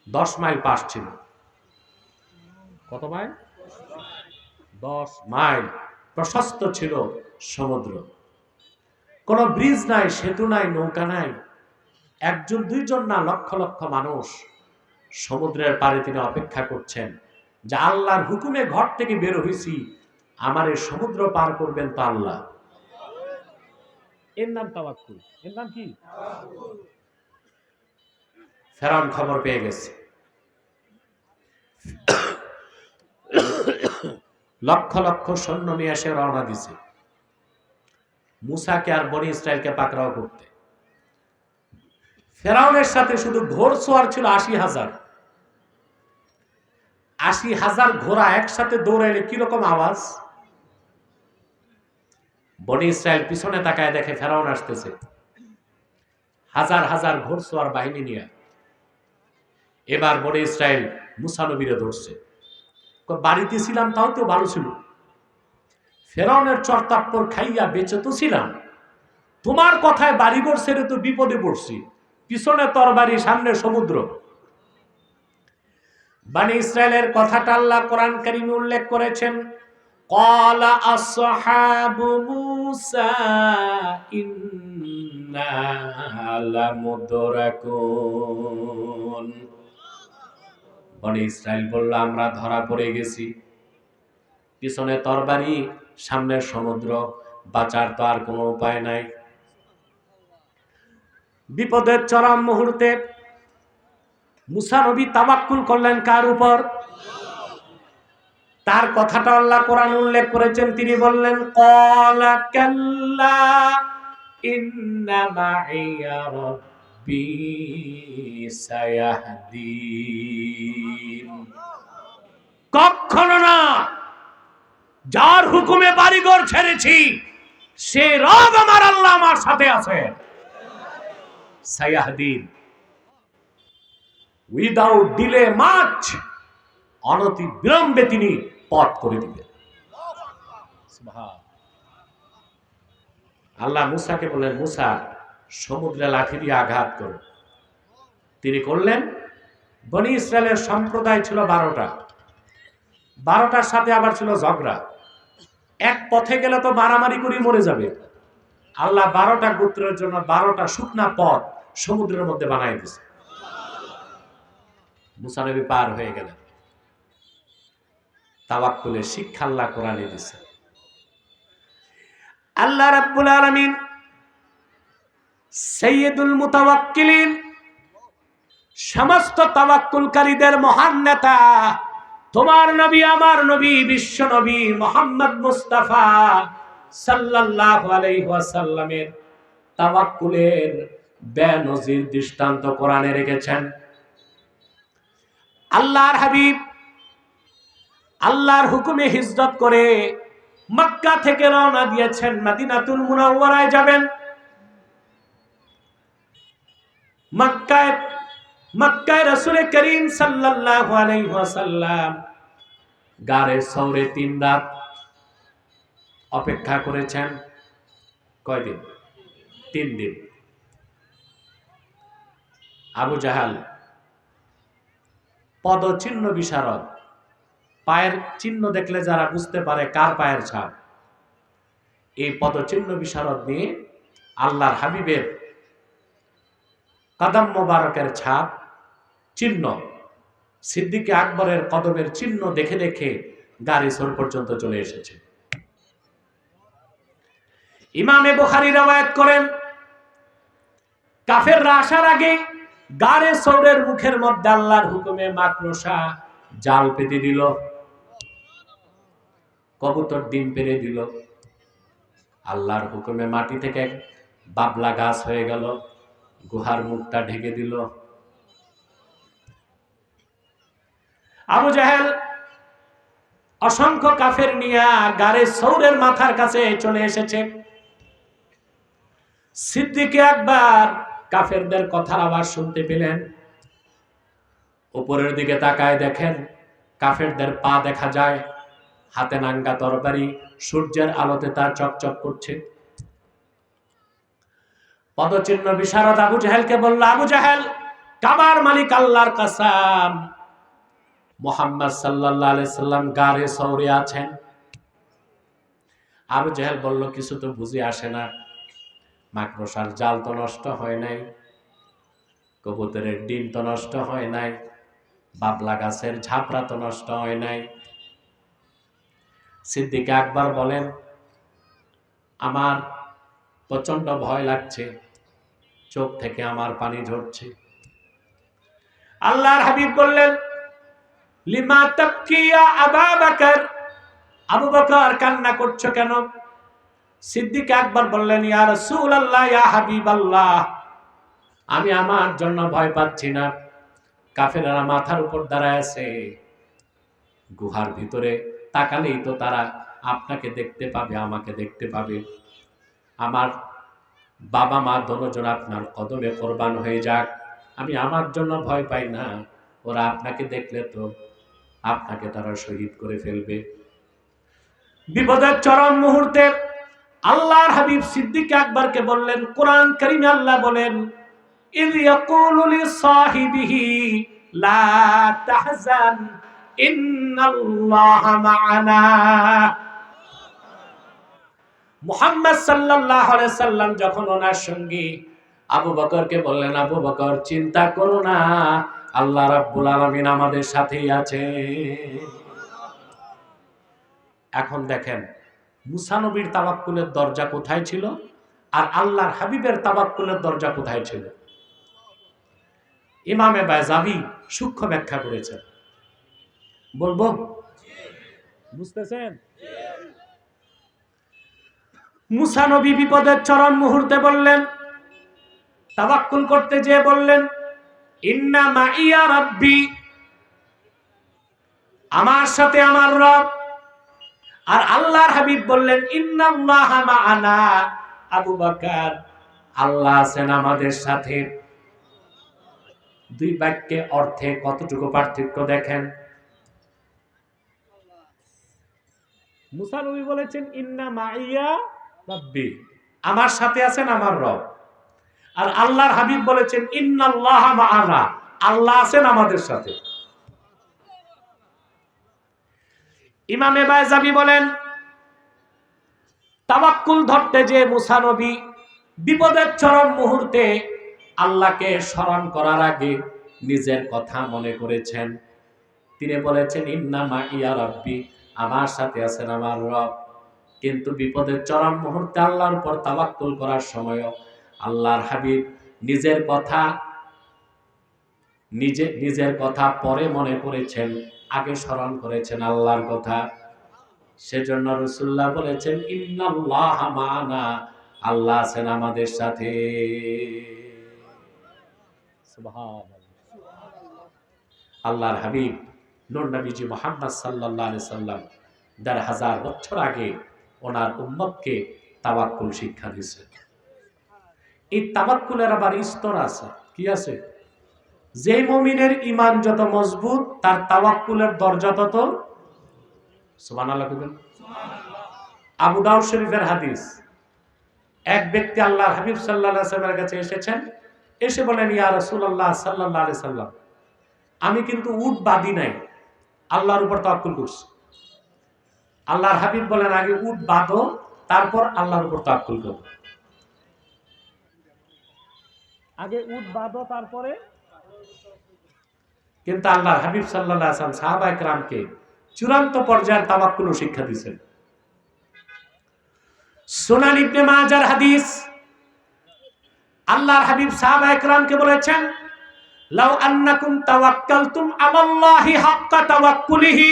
10 মাইল পাশ ছিল। কত মাইল? 10 মাইল প্রশস্ত ছিল সমুদ্র। কোনো ব্রিজ নাই, সেতু নাই, নৌকা নাই। একজন দুইজন না, লক্ষ লক্ষ মানুষ সমুদ্রের পাড়ে তিনি অপেক্ষা করছেন যে আল্লাহর হুকুমে ঘর থেকে বের হয়েছি, আমার এই সমুদ্র পার করবেন তো আল্লাহ। এর নাম তাওয়াক্কুল। এর নাম কি? ফেরাউন খবর পেয়ে গেছে, লক্ষ লক্ষ সৈন্য নিয়ে এসে রওনা দিছে মুসাকে আর বনি ইসরায়েলকে পাকড়াও করতে। ফেরাউনের সাথে শুধু ঘোড়সওয়ার ছিল 80,000। 80,000 ঘোড়া একসাথে দৌড়াইলে কিরকম আওয়াজ। বনি ইসরায়েল পিছনে তাকায় দেখে ফেরাউন আসতেছে হাজার হাজার ঘোড়সওয়ার বাহিনী নিয়ে। এবার বনি ইসরায়েল মুসা নবীরে ধরছে। বাড়িতে ছিলাম তাও তো ভালো ছিল, ফেরাউনের চরতাপ্পর খাইয়া বেঁচে তো ছিলাম, তোমার কথায় বাড়িঘর ছেড়ে তো বিপদে পড়ছি, পিছনে তরবারি, সামনে সমুদ্র। বনি ইসরায়েলের কথাটা আল্লাহ কোরআন কারীমে উল্লেখ করেছেন, ক্বালা আসহাবু মূসা ইন্না লামুদরাকুন। বনি ইসরায়েল বলল, আমরা ধরা পড়ে গেছি, পিছনে তরবারি, সামনের সমুদ্র, বাঁচার তো আর কোনো উপায় নাই। বিপদের চরম মুহূর্তে মুসা নবী তাওয়াক্কুল করলেন কার উপর? তার কথাটা আল্লাহ কোরআন উল্লেখ করেছেন, তিনি বললেন, ক্বালা কাল্লা ইন্না মাইয়া রাব্বী সায়াহদিন। কখনো না, যার হুকুমে বাড়িঘর ছেড়েছি সে রব আমার আল্লাহ আমার সাথে আছে। সায়াহদিন, উইদাউট ডিলে মাচ, অনতি বিলম্বে তিনি পথ করে দিবেন। আল্লাহ মুসাকে বললেন, মুসা সমুদ্রে লাঠি দিয়ে আঘাত করো। তিনি করলেন। বনি ইসরায়েলের সম্প্রদায় ছিল 12টা, 12টার সাথে আবার ছিল ঝগড়া। এক পথে গেলে তো মারামারি করে মরে যাবে। আল্লাহ 12টা গোত্রের জন্য 12টা শুকনা পথ সমুদ্রের মধ্যে বানাই দিয়েছে। মুসা নবী পার হয়ে গেলেন। তাওয়াক্কুলের শিক্ষা আল্লাহ কোরআনে দিয়েছে। আল্লাহ রাব্বুল আলামিন সাইয়্যিদুল মুতাওয়াক্কিলিন, সমস্ত তাওয়াক্কুলকারীদের মহান নেতা, তোমার নবী, আমার নবী, বিশ্ব নবী মুহাম্মদ মুস্তাফা সাল্লাল্লাহু আলাইহি ওয়াসাল্লামের তাওয়াক্কুলের বেনজির দৃষ্টান্ত কোরআনে রেখেছেন। আল্লাহর হাবিব আল্লাহর হুকুমে হিজরত করে মক্কা থেকে রওনা দিয়েছেন, মদিনাতুল মুনাওয়ারায় যাবেন। মক্কায় রাসূল করিম সাল্লাল্লাহু আলাইহি ওয়াসাল্লাম গারে সওরে 3 রাত অপেক্ষা করেছেন কয়দিন? 3 দিন। আবু জাহাল পদচিহ্ন বিশারদ, পায়ের চিহ্ন দেখলে যারা বুঝতে পারে কার পায়ের ছাপ, এই পদচিহ্ন বিশারদ নিয়ে আল্লাহর হাবিবের কদম মোবারকের ছাপ চিহ্ন, সিদ্দিক আকবরের কদমের চিহ্ন দেখে দেখে গাড়ি সোর পর্যন্ত চলে এসেছে। ইমামে বুখারী রওয়ায়াত করেন, কাফেররা আসার আগে গাড়ে সৌরের মুখের মধ্যে আল্লাহর হুকুমে মাকড়সা জাল পেতে দিল, কবুতর ডিম পেড়ে দিল। আল্লাহর হুকুমে মাটি থেকে বাবলা গাছ হয়ে গেল, গুহার মুখটা ঢেকে দিল। আবু জাহেল অসংখ্য কাফের নিয়া গাড়ে সৌরের মাথার কাছে চলে এসেছে। সিদ্দিক আকবর কাফেরদের কথার আওয়াজ শুনতে পেলেন, উপরের দিকে তাকায় দেখেন কাফেরদের পা দেখা যায়, হাতে নাঙ্গা তরবারি, সূর্যের আলোতে তা চকচক করছে। পদচিহ্ন বিশারদ আবু জাহেলকে বলল, আবু জাহেল, কাবার মালিক আল্লাহর কসম, মুহাম্মদ সাল্লাল্লাহু আলাইহি সাল্লাম গারে সৌরে আছেন। আবু জাহেল বলল, কিছু তো বুঝে আসে না, মাকড়সার জাল তো নষ্ট হয় নাই, কবুতরের ডিম তো নষ্ট হয় নাই, বাবলা গাছের ঝাপড়া তো নষ্ট হয় নাই। সিদ্দিক আকবর বলেন, আমার প্রচন্ড ভয় লাগছে, চোখ থেকে আমার পানি ঝরছে। আল্লাহর হাবিব বললেন, লিমা তাবকি ইয়া আবা বকর, আবু বকর কান্না করছো কেন? সিদ্দিক আকবর বললেন, ইয়া রাসূলুল্লাহ, ইয়া হাবিবাল্লাহ, আমি আমার জন্য ভয় পাচ্ছি না, কাফেররা মাথার উপর দাঁড়ায় আছে, গুহার ভিতরে তাকালেই তো তারা আপনাকে দেখতে পাবে, আমাকে দেখতে পাবে। আমার বাবা মা দুজন আপনার কদমে কোরবান হয়ে যাক, আমি আমার জন্য ভয় পাই না, ওরা আপনাকে দেখলে তো আপনাকে তারা শহীদ করে ফেলবে। বিপদের চরম মুহূর্তে আল্লাহর হাবিব সিদ্দিক আকবরকে বললেন, কোরআন কারীমে আল্লাহ বলেন, ইয ইয়াকুলু লিসাহিবিহি লা তাহজান ইন্নাল্লাহা মা'ানা। মুহাম্মদ সাল্লাল্লাহু আলাইহি সাল্লাম যখন ওনার সঙ্গী আবু বকরকে বললেন, আবু বকর চিন্তা করো না, আল্লাহ রাব্বুল আলামিন আমাদের সাথেই আছে। এখন দেখেন মুসা নবীর তাওয়াক্কুলের দরজা কোথায় ছিল আর আল্লাহর হাবিবের তাওয়াক্কুলের দরজা কোথায় ছিল। ইমামে বাইজাবি সূক্ষ্ম ব্যাখ্যা করেছেন, বলবো? বুঝতেছেন? মুসা নবী বিপদের চরম মুহূর্তে বললেন, তাওয়াক্কুল করতে যেয়ে বললেন, ইন্না মাইয়া রাব্বি, আমার সাথে আমার রব। আর আল্লাহর হাবিব বললেন, ইন্নাল্লাহা মা'ানা, আবু বকর আল্লাহ আছেন আমাদের সাথে। দুই বাক্যে অর্থে কতটুকু পার্থক্য দেখেন। মুসা নবী বলেছেন, ইন্না মাইয়া রাব্বি, আমার সাথে আছেন আমার রব। আর আল্লাহর হাবিব বলেছেন, ইন্নাল্লাহা মা'ানা, আল্লাহ আছেন আমাদের সাথে। ইমামে বাইজাবি বলেন, তাওয়াক্কুল ধরতে যে মুসা নবী বিপদের চরম মুহূর্তে আল্লাহকে স্মরণ করার আগে নিজের কথা মনে করেছেন। তিনি বলেছেন, ইন্না মাইয়া রাব্বি, আমার সাথে আছেন আমার রব। কিন্তু বিপদের চরম মুহূর্তে আল্লাহর উপর তাওয়াক্কুল করার সময় আল্লাহর হাবিব নিজের কথা পরে মনে করেছেন, আগে স্মরণ করেছেন আল্লাহর কথা। সেজন্য রাসূলুল্লাহ বলেছেন, ইন্নাল্লাহা মা'ানা, আল্লাহ আছেন আমাদের সাথে। সুবহানাল্লাহ। আল্লাহর হাবিব নূর নবীজি মুহাম্মদ সাল্লাল্লাহু আলাইহি সাল্লাম ১,৫০০ বছর আগে ওনার উম্মতকে তাওয়াক্কুল শিক্ষা দিয়েছেন। এই তাওয়াক্কুলের আবার স্তর আছে। কি আছে? যে মুমিনের ঈমান যত মজবুত তার তাওয়াক্কুলের দরজা তত। সুবহানাল্লাহ বলেন। আবু দাউদ শরীফের হাদিস, এক ব্যক্তি আল্লাহর হাবিব সাল্লাল্লাহু আলাইহি ওয়াসাল্লামের কাছে এসেছেন, এসে বলেন, ইয়া রাসূলুল্লাহ সাল্লাল্লাহু আলাইহি সাল্লাম, আমি কিন্তু উট বাঁধি নাই, আল্লাহর উপর তাওয়াক্কুল করছি। আল্লাহর হাবিব বলেন, আগে উট বাঁধো, তারপর আল্লাহর উপর তাওয়াক্কুল করো। আগে উট বাঁধো, তারপরে। কিন্তু আল্লাহর হাবিব সাল্লাল্লাহু আলাইহি ওয়াসাল্লাম সাহাবায়ে কেরামকে চূড়ান্ত পর্যায়ের তাওয়াক্কুল শিক্ষা দিয়েছেন। সুনান ইবনে মাজার হাদিস, আল্লাহর হাবিব সাহাবায়ে কেরামকে বলেছেন, লাউ আন্নাকুম তাওয়াক্কালতুম আলাল্লাহি হাক্কা তাওয়াক্কুলিহি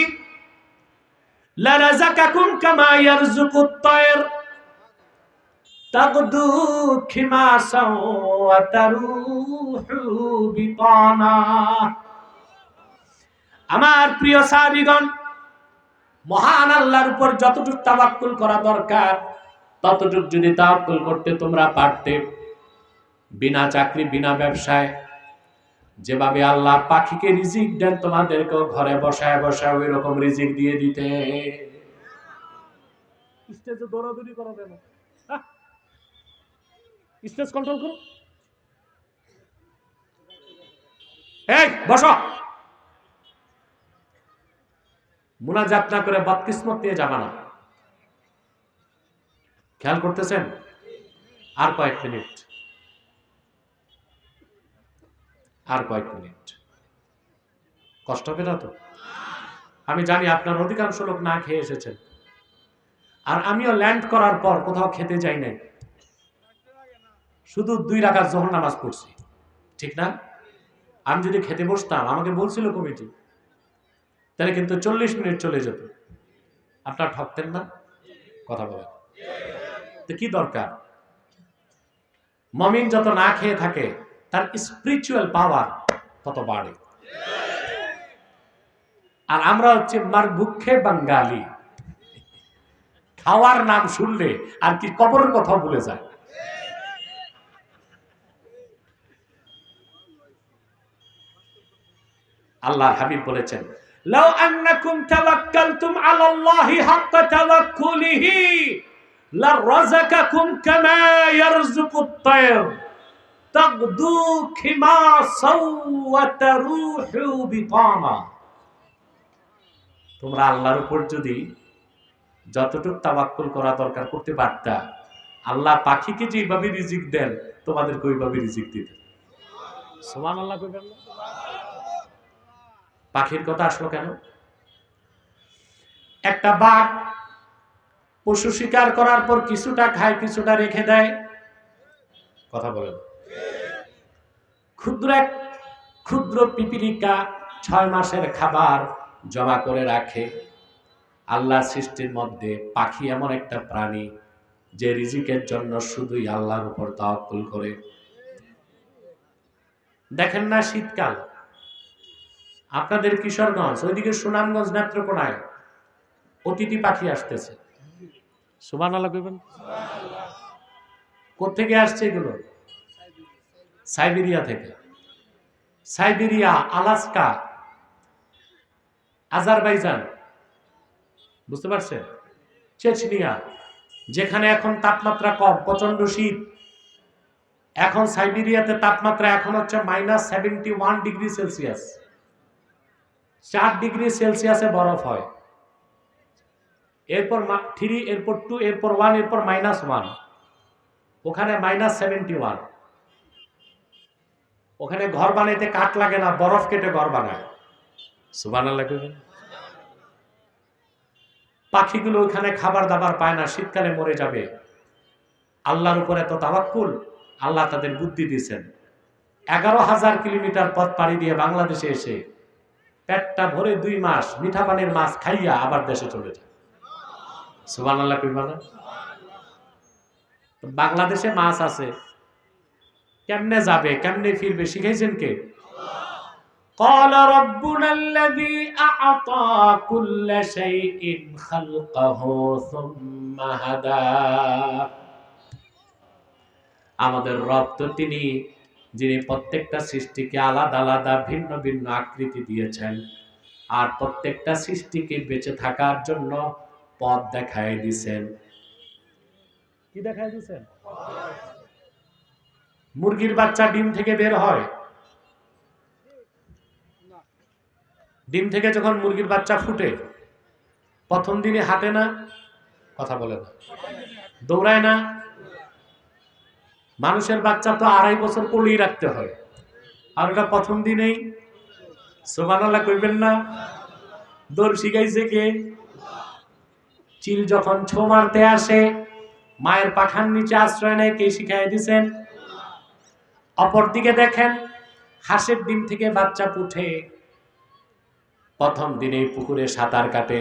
লারাযাকাকুম কামা ইয়ারযুকুত তায়র তাগদু খিমাসাও ওয়া তারুহু বিতানা। আমার প্রিয় সাহাবীগণ, মহান আল্লাহর উপর যতটুকু তাওয়াক্কুল করা দরকার ততটুকু যদি তাওয়াক্কুল করতে তোমরা পারতে, বিনা চাকরি বিনা ব্যবসায় যেভাবে আল্লাহ পাখিকে রিজিক দেন, তোমাদেরকেও ঘরে বসায় বসায় ওই রকম রিজিক দিয়ে দিতে। স্টেজে দৌড়াদৌড়ি করো কেন? স্টেজ কন্ট্রোল করো। এই বসো। মুনাজাত না করে বদকিসমত নিয়ে যাবা না। খেয়াল করতেছেন? আর কয়েক মিনিট, আর কয়েক মিনিট। কষ্ট হবে না তো? আমি জানি আপনার অধিকাংশ লোক না খেয়ে এসেছেন, আর আমিও ল্যান্ড করার পর কোথাও খেতে যাই নাই, শুধু 2 রাকাত যোহর নামাজ পড়ছি, ঠিক না? আমি যদি খেতে বসতাম, আমাকে বলছিল কমিটি, তাহলে কিন্তু 40 মিনিট চলে যেত। আপনার ঠকতেন না? কথা বলেন তো, কি দরকার? মুমিন যত না খেয়ে থাকে তার স্পিরিচুয়াল পাওয়ার তত বাড়ে। আর আমরা হচ্ছে মারভুক্ষে বাঙালি, খাওয়ার নাম শুনলে আর কি কবরের কথা ভুলে যায়। আল্লাহর হাবিব বলেছেন, লাউ আন্নাকুম তাওয়াক্কালতুম আলাল্লাহি হাক্কা তাওয়াক্কুলিহি লারাযাকাকুম কামা ইয়ারযুকুত তায়র তাগদু খিমাসাও ওয়া তারুহু বিতানা। তোমরা আল্লাহর উপর যদি যতটুকু তাওয়াক্কুল করা দরকার করতে পারতা, আল্লাহ পাখিকে যেভাবে রিজিক দেন তোমাদেরকে ওইভাবে রিজিক দিতেন। সুবহানাল্লাহ কইবেন না? পাখির কথা আসলো কেন? একটা বাঘ পশু শিকার করার পর কিছুটা খায়, কিছুটা রেখে দেয়। কথা বলেন। ক্ষুদ্র পিপিলিকা 6 মাসের খাবার জমা করে রাখে। আল্লাহ সৃষ্টির মধ্যে পাখি এমন একটা প্রাণী যে রিজিকের জন্য শুধুই আল্লাহর উপর তাওয়াক্কুল করে। দেখেন না, শীতকাল আপনাদের কিশোরগঞ্জ, ওইদিকে সুনামগঞ্জ, নেত্রকোনায় অতিথি পাখি আসতেছে। সুবহানাল্লাহ কইবেন। কোত্থেকে আসছে এগুলো? সাইবেরিয়া থেকে। সাইবেরিয়া, আলাস্কা, আজারবাইজান, বুঝতে পারছেন? চেচনিয়া, যেখানে এখন তাপমাত্রা কম, প্রচন্ড শীত, এখন সাইবেরিয়াতে তাপমাত্রা এখন হচ্ছে -71 ডিগ্রি সেলসিয়াস। 4 ডিগ্রি সেলসিয়াসে বরফ হয়, এরপর 3, এরপর 2, এরপর 1, এরপর -1। ওখানে -71। ওখানে ঘর বানাইতে কাঠ লাগে না, বরফ কেটে ঘর বানায়। সুবহানাল্লাহ কইবেন। পাখিগুলো ওখানে খাবার দাবার পায় না, শীতকালে মরে যাবে। আল্লাহর উপর এত তাওয়াক্কুল, আল্লাহ তাদের বুদ্ধি দিয়েছেন। 11,000 কিলোমিটার পথ পাড়ি দিয়ে বাংলাদেশে এসে পেটটা ভরে 2 মাস মিঠা পানির মাছ খাইয়া আবার দেশে চলে যায়। সুবহানাল্লাহ কইবেন না? বাংলাদেশে মাছ আছে, কেমনে যাবে, কেমনে ফিরবে, শিখাইছেন কে? قال ربنا الذي أعطى كل شيء خلقه ثم هدى। আমাদের রব তো তিনি, যিনি প্রত্যেকটা সৃষ্টিকে আলাদা আলাদা ভিন্ন ভিন্ন আকৃতি দিয়েছেন, আর প্রত্যেকটা সৃষ্টিকে বেঁচে থাকার জন্য পথ দেখায় দিয়েছেন। কি দেখাই দিচ্ছেন? মুরগির বাচ্চা ডিম থেকে বের হয়, ডিম থেকে যখন মুরগির বাচ্চা ফুটে, প্রথম দিনে হাঁটে না, কথা বলে না, দৌড়ায় না। মানুষের বাচ্চা তো 2.5 বছর কোলেই রাখতে হয়, আর ওটা প্রথম দিনেই। সুবহানাল্লাহ কইবেন না? দৌড় শিখাইছে কে? চিল যখন ছো মারতে আসে, মায়ের পাখার নিচে আশ্রয় নেয়, কে শিখাই দিছেন? অপরদিকে দেখেন, হাঁসের ডিম থেকে বাচ্চা ফুটে, প্রথম দিনেই পুকুরে সাঁতার কাটে,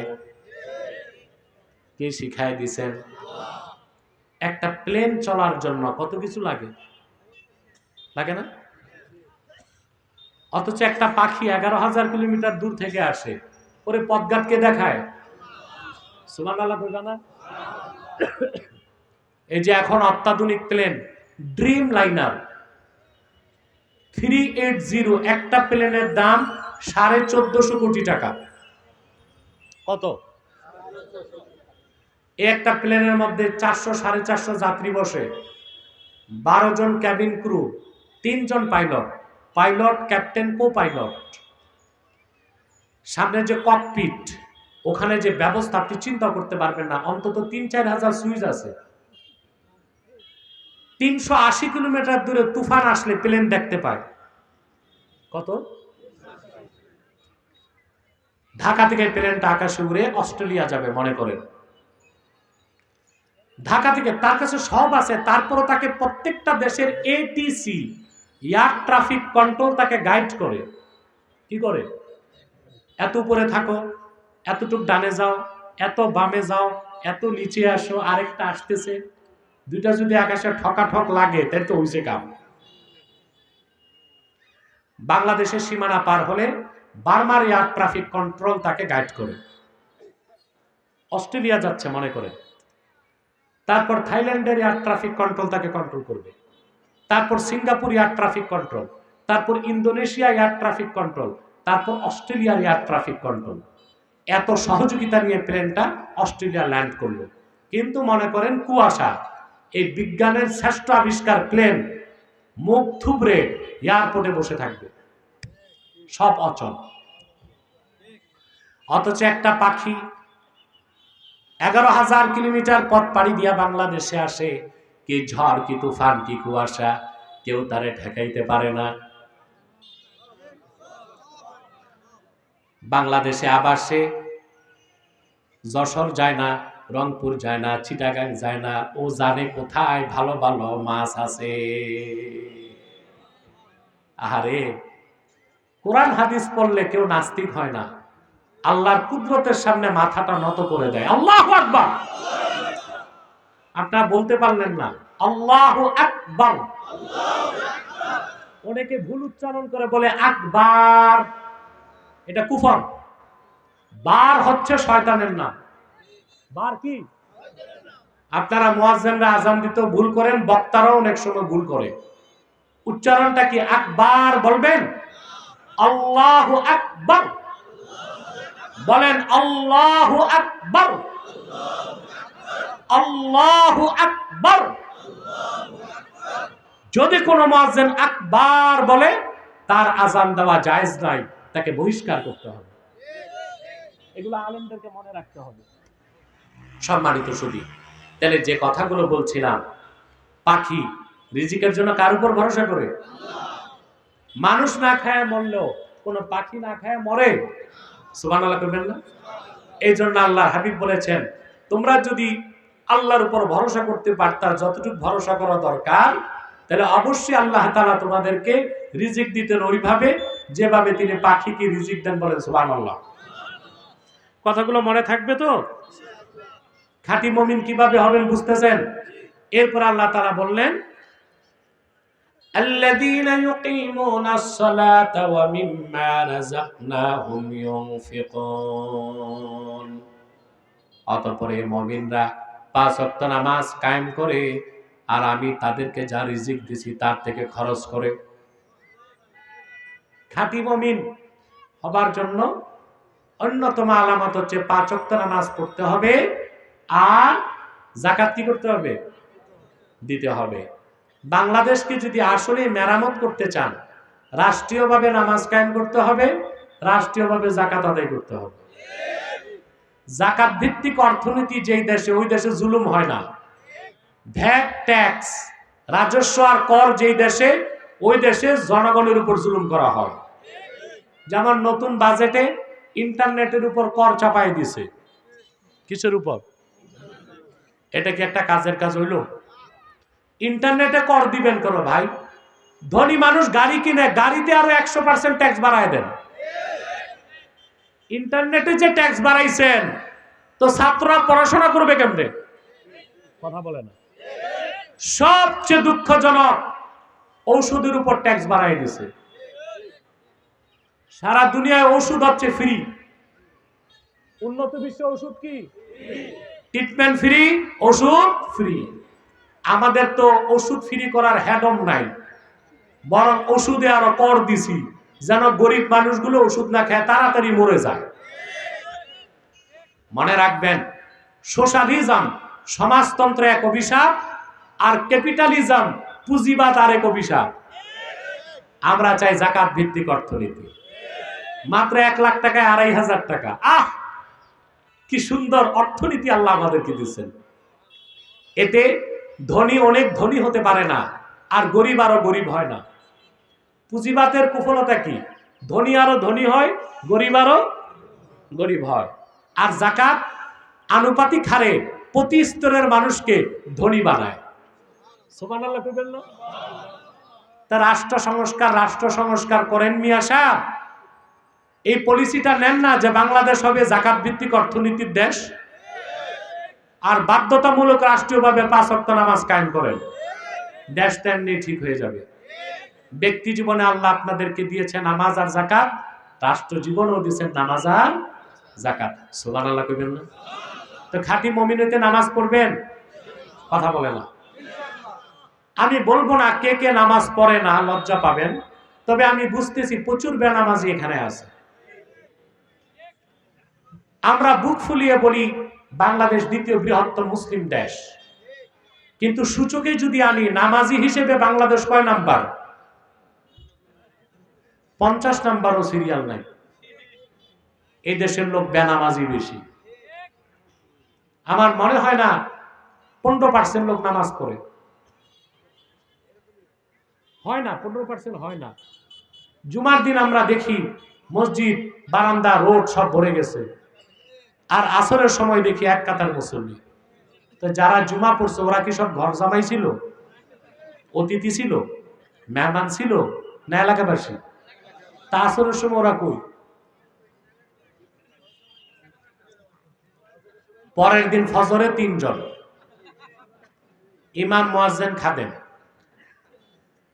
কে শিখাই দিছেন? একটা প্লেন চলার জন্য কত কিছু লাগে, লাগে না? অথচ একটা পাখি 11,000 কিলোমিটার দূর থেকে আসে, ওরে পথঘাটকে দেখায়। সুবহানাল্লাহ বলবা না? এই যে এখন অত্যাধুনিক প্লেন ড্রিম লাইনার 380, একটা প্লেনের দাম 1450 কোটি টাকা। কত? একটা প্লেনের মধ্যে 400-450 যাত্রী বসে, 12 জন ক্যাবিন ক্রু, 3 জন pilot, pilot, captain, copilot. সামনে যে ককপিট, ওখানে যে ব্যবস্থা আপনি চিন্তা করতে পারবেন না, অন্তত 3-4 হাজার সুইচ আছে। 380 কিলোমিটার দূরে তুফান আসলে প্লেন দেখতে পায়। কত? ঢাকা থেকে প্লেনটা আকাশে উড়ে অস্ট্রেলিয়া যাবে মনে করেন, ঢাকা থেকে তার কাছে সব আছে, তারপরও তাকে প্রত্যেকটা দেশের এটিসি, এয়ার ট্রাফিক কন্ট্রোল, তাকে গাইড করে। কি করে? এত উপরে থাকো, এতটুক ডানে যাও, এত বামে যাও, এত নিচে আসো, আরেকটা আসতেছে, দুইটা যদি আকাশে ঠকাঠক লাগে তাই তো হইছে কাম। বাংলাদেশের সীমানা পার হলে বার্মার এয়ার ট্রাফিক কন্ট্রোল তাকে গাইড করে। অস্ট্রেলিয়া যাচ্ছে মনে করে, তারপর থাইল্যান্ডের এয়ার ট্রাফিক কন্ট্রোল তাকে কন্ট্রোল করবে, তারপর সিঙ্গাপুর এয়ার ট্রাফিক কন্ট্রোল, তারপর ইন্দোনেশিয়া এয়ার ট্রাফিক কন্ট্রোল, তারপর অস্ট্রেলিয়ার এয়ার ট্রাফিক কন্ট্রোল। এত সহযোগিতা নিয়ে প্লেনটা অস্ট্রেলিয়া ল্যান্ড করলো। কিন্তু মনে করেন কুয়াশা, এই বিজ্ঞানের শ্রেষ্ঠ আবিষ্কার প্লেন মুখ থুবড়ে এয়ারপোর্টে বসে থাকবে, সব অচল। অথচ একটা পাখি 11,000 কিলোমিটার পথ পাড়ি দিয়া বাংলাদেশে আসে, কি ঝড়, কি তুফান, কি কুয়াশা, কেউ তারে ঠেকাইতে পারে না। বাংলাদেশে আবার সে যশোর যায় না, রংপুর যায় না, চিটাগাং যায় না, ও জানে কোথায় ভালো ভালো মাছ আছে। আহারে, কোরআন হাদিস পড়লে কেউ নাস্তিক হয় না, আল্লাহর কুদরতের সামনে মাথাটা নত করে দেয়। আল্লাহু আকবার। আপনারা বলতে পারলেন না আল্লাহু আকবার। অনেকে ভুল উচ্চারণ করে বলে আকবার, এটা কুফর। বার হচ্ছে শয়তানের নাম। বার কি? আপনারা মুয়াজ্জিনরা আযান দিতেও ভুল করেন, বক্তারাও অনেক সময় ভুল করে। উচ্চারণটা কি আকবার বলবেন? আল্লাহু আকবার বলেন, আল্লাহু আকবার, আল্লাহু আকবার। যদি কোনো মুয়াজ্জিন আকবার বলে, তার আযান দেওয়া জায়েজ নাই, তাকে বহিষ্কার করতে হবে। এগুলো আলেমদেরকে মনে রাখতে হবে। সম্মানিত সুধী, তাহলে যে কথাগুলো বলছিলাম, পাখি রিজিকের জন্য কার উপর ভরসা করে? মানুষ না খায় মরলেও কোন পাখি না খায় মরে? সুবহানাল্লাহ করবেন না? এই জন্য আল্লাহ হাবিব বলেছেন, তোমরা যদি আল্লাহর উপর ভরসা করতে পারতা যতটুকু ভরসা করা দরকার, তাহলে অবশ্যই আল্লাহ তাআলা তোমাদেরকে রিজিক দিতেন ওইভাবে যেভাবে তিনি পাখিকে রিজিক দেন। বলেন সুবহানাল্লাহ। কথাগুলো মনে থাকবে তো? খাঁটি মুমিন কিভাবে হবেন বুঝতেছেন? এরপর আল্লাহ তাআলা বললেন, আল্লাযীনা ইউকিমুনাস সালাতা ওয়া মিম্মা রাযাকনাহুম ইউনফিকুন। অতঃপর এই মুমিনরা 5 ওয়াক্ত নামাজ কায়েম করে, আর আমি তাদেরকে যা রিজিক দিছি তার থেকে খরচ করে। খাঁটি মুমিন হবার জন্য অন্যতম আলামত হচ্ছে 5 ওয়াক্ত নামাজ পড়তে হবে, আর যাকাত কি করতে হবে? দিতে হবে। বাংলাদেশকে যদি আসলে মেরামত করতে চান, রাষ্ট্রীয়ভাবে নামাজ কায়েম করতে হবে, রাষ্ট্রীয়ভাবে জাকাত আদায় করতে হবে। জাকাত ভিত্তিক অর্থনীতি যেই দেশে, ওই দেশে জুলুম হয় না। ভ্যাট ট্যাক্স, রাজস্ব আর কর যেই দেশে, ওই দেশে জনগণের উপর জুলুম করা হয়। যেমন নতুন বাজেটে ইন্টারনেটের উপর কর চাপাই দিছে। কিসের উপর? এটা কি একটা কাজের কাজ হইল? ইন্টারনেটে কর দিবেন কেন ভাই? ধনী মানুষ গাড়ি কিনে, গাড়িতে আরো 100% ট্যাক্স বাড়ায় দেন। ইন্টারনেটে যে ট্যাক্স বাড়াইছেন, তো ছাত্ররা পড়াশোনা করবে কেমনে? কথা বলে না। সবচেয়ে দুঃখজনক, ঔষধের উপর ট্যাক্স বাড়াই দিছে। সারা দুনিয়ায় ওষুধ হচ্ছে ফ্রি। উন্নত বিশ্বে ওষুধ কি? ট্রিটমেন্ট ফ্রি, ওষুধ ফ্রি। আমাদের তো ওষুধ ফ্রি করার হ্যাডম নাই, বরং ওষুধে আরো কর দিছি, যেন গরিব মানুষগুলো ওষুধ না খেয়ে তাড়াতাড়ি মরে যায়। মনে রাখবেন, সোশ্যালিজম সমাজতন্ত্র এক অভিশাপ, আর ক্যাপিটালিজম পুঁজিবাদ আর এক অভিশাপ। আমরা চাই জাকাত ভিত্তিক অর্থনীতি। মাত্র 1 লাখ টাকায় 2,500 টাকা। আহ, কি সুন্দর অর্থনীতি আল্লাহ আমাদেরকে দিচ্ছেন। এতে ধনী অনেক ধনী হতে পারে না, আর গরিব আরো গরিব হয় না। পুঁজিবাদের কুফলতা কি? ধনী আরো ধনী হয়, গরিব আরো গরিব হয়। আর জাকাত আনুপাতিক হারে প্রতি স্তরের মানুষকে ধনী বানায়। সুবহানাল্লাহ কইবেন না? তা রাষ্ট্র সংস্কার করেন মিয়া সাহেব। এই পলিসিটা নেন না যে বাংলাদেশ হবে জাকাত ভিত্তিক অর্থনীতির দেশ, আর বাধ্যতামূলক রাষ্ট্রীয়ভাবে 5 ওয়াক্ত নামাজ কায়েম করেন। দেশ তেমনি ঠিক হয়ে যাবে। ব্যক্তি জীবনে আল্লাহ আপনাদেরকে দিয়েছে নামাজ আর জাকাত, রাষ্ট্র জীবনেও দিয়েছেন নামাজ আর জাকাত। সুবহানাল্লাহ কইবেন না? তো খাঁটি মুমিন হইতে নামাজ পড়বেন? কথা বলে না। আমি বলবো না কে কে নামাজ পড়ে না, লজ্জা পাবেন। তবে আমি বুঝতেছি প্রচুর বেনামাজি এখানে আছে। আমরা বুক ফুলিয়ে বলি বাংলাদেশ দ্বিতীয় বৃহত্তম মুসলিম দেশ, কিন্তু সূচকে যদি আনি নামাজি হিসেবে বাংলাদেশ কয় নাম্বার? 50 নাম্বারও সিরিয়াল নাই। এই দেশের লোক বেনামাজি বেশি। আমার মনে হয় না 15% লোক নামাজ পড়ে। হয় না, 15% হয় না। জুমার দিন আমরা দেখি মসজিদ, বারান্দা, রোড সব ভরে গেছে, আর আসরের সময় দেখি এক কাতার মুসল্লি। তো যারা জুমা পড়ছে ওরা কি সব ঘর জামাই ছিল, অতিথি ছিল, মেহমান ছিল, না এলাকাবাসী? তা আসরের সময় ওরা কই? পরের দিন ফজরে 3 জন, ইমাম, মুয়াজ্জিন, খাদেম।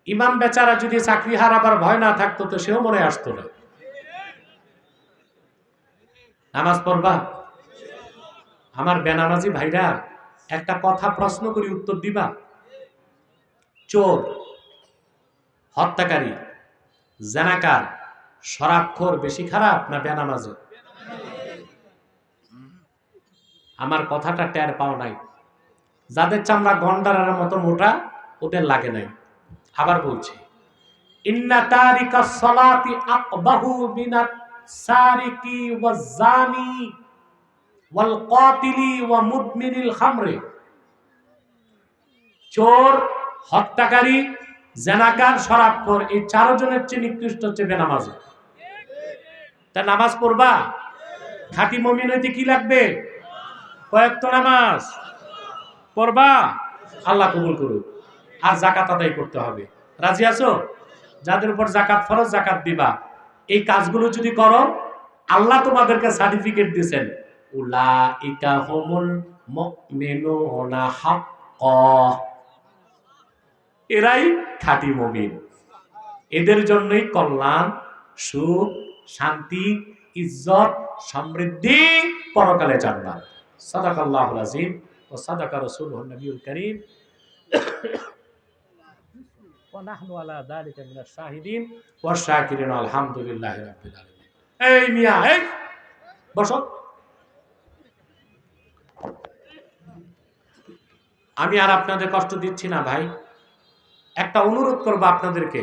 ইমাম বেচারা যদি চাকরি হারাবার ভয় না থাকতো তো সেও মনে আসতো না। নামাজ পড়বা? আমার বেনামাজি ভাইরা, একটা কথা প্রশ্ন করি, উত্তর দিবা? চোর, হত্যাকারী, জানাকার, শরাবখোর বেশি খারাপ না বেনামাজি? আমার কথাটা টের পাও নাই? যাদের চামড়া গন্ডারের মতো মোটা ওদের লাগে নাই। আবার বলছি, ইন্না তারিকা সালাতি আকবাহু মিনাত সারিকি ওয়াজ জানি ওয়াল কাতিলি ওয়া মুদমিনিল খামরি। চোর, হত্যাকারী, জানাকার, শরাবখোর, এই 4 জনের চেয়ে নিকৃষ্ট হচ্ছে বেনামাজি। তা নামাজ পড়বা? খাঁটি মুমিন হইতে কি লাগবে? কয়েকটা নামাজ পড়বা, আল্লাহ কবুল করুক। আর জাকাত আদায় করতে হবে। রাজি আছো? যাদের উপর জাকাত ফরজ, জাকাত দিবা। এই কাজগুলো যদি করো, আল্লাহ তোমাদেরকে সার্টিফিকেট দিয়েছেন, উলাইকা হুমুল মুমিনুনা হাক্কান। এরাই খাঁটি মুমিন। এদের জন্যই কল্যাণ, সুখ, শান্তি, ইজ্জত, সমৃদ্ধি, পরকালে জান্নাত। সাদাকাল্লাহুল আযীম ওয়া সাদাকা রাসূলুহুন নবিয়ুল কারীম ওয়া নাহনু আলা যালিকা মিনাশ শাহিদিন ওয়াশ শাকিরিন আলহামদুলিল্লাহি রাব্বিল আলামিন। এই মিয়া, এই বসো। আমি আর আপনাদের কষ্ট দিচ্ছি না ভাই, একটা অনুরোধ করবো আপনাদেরকে,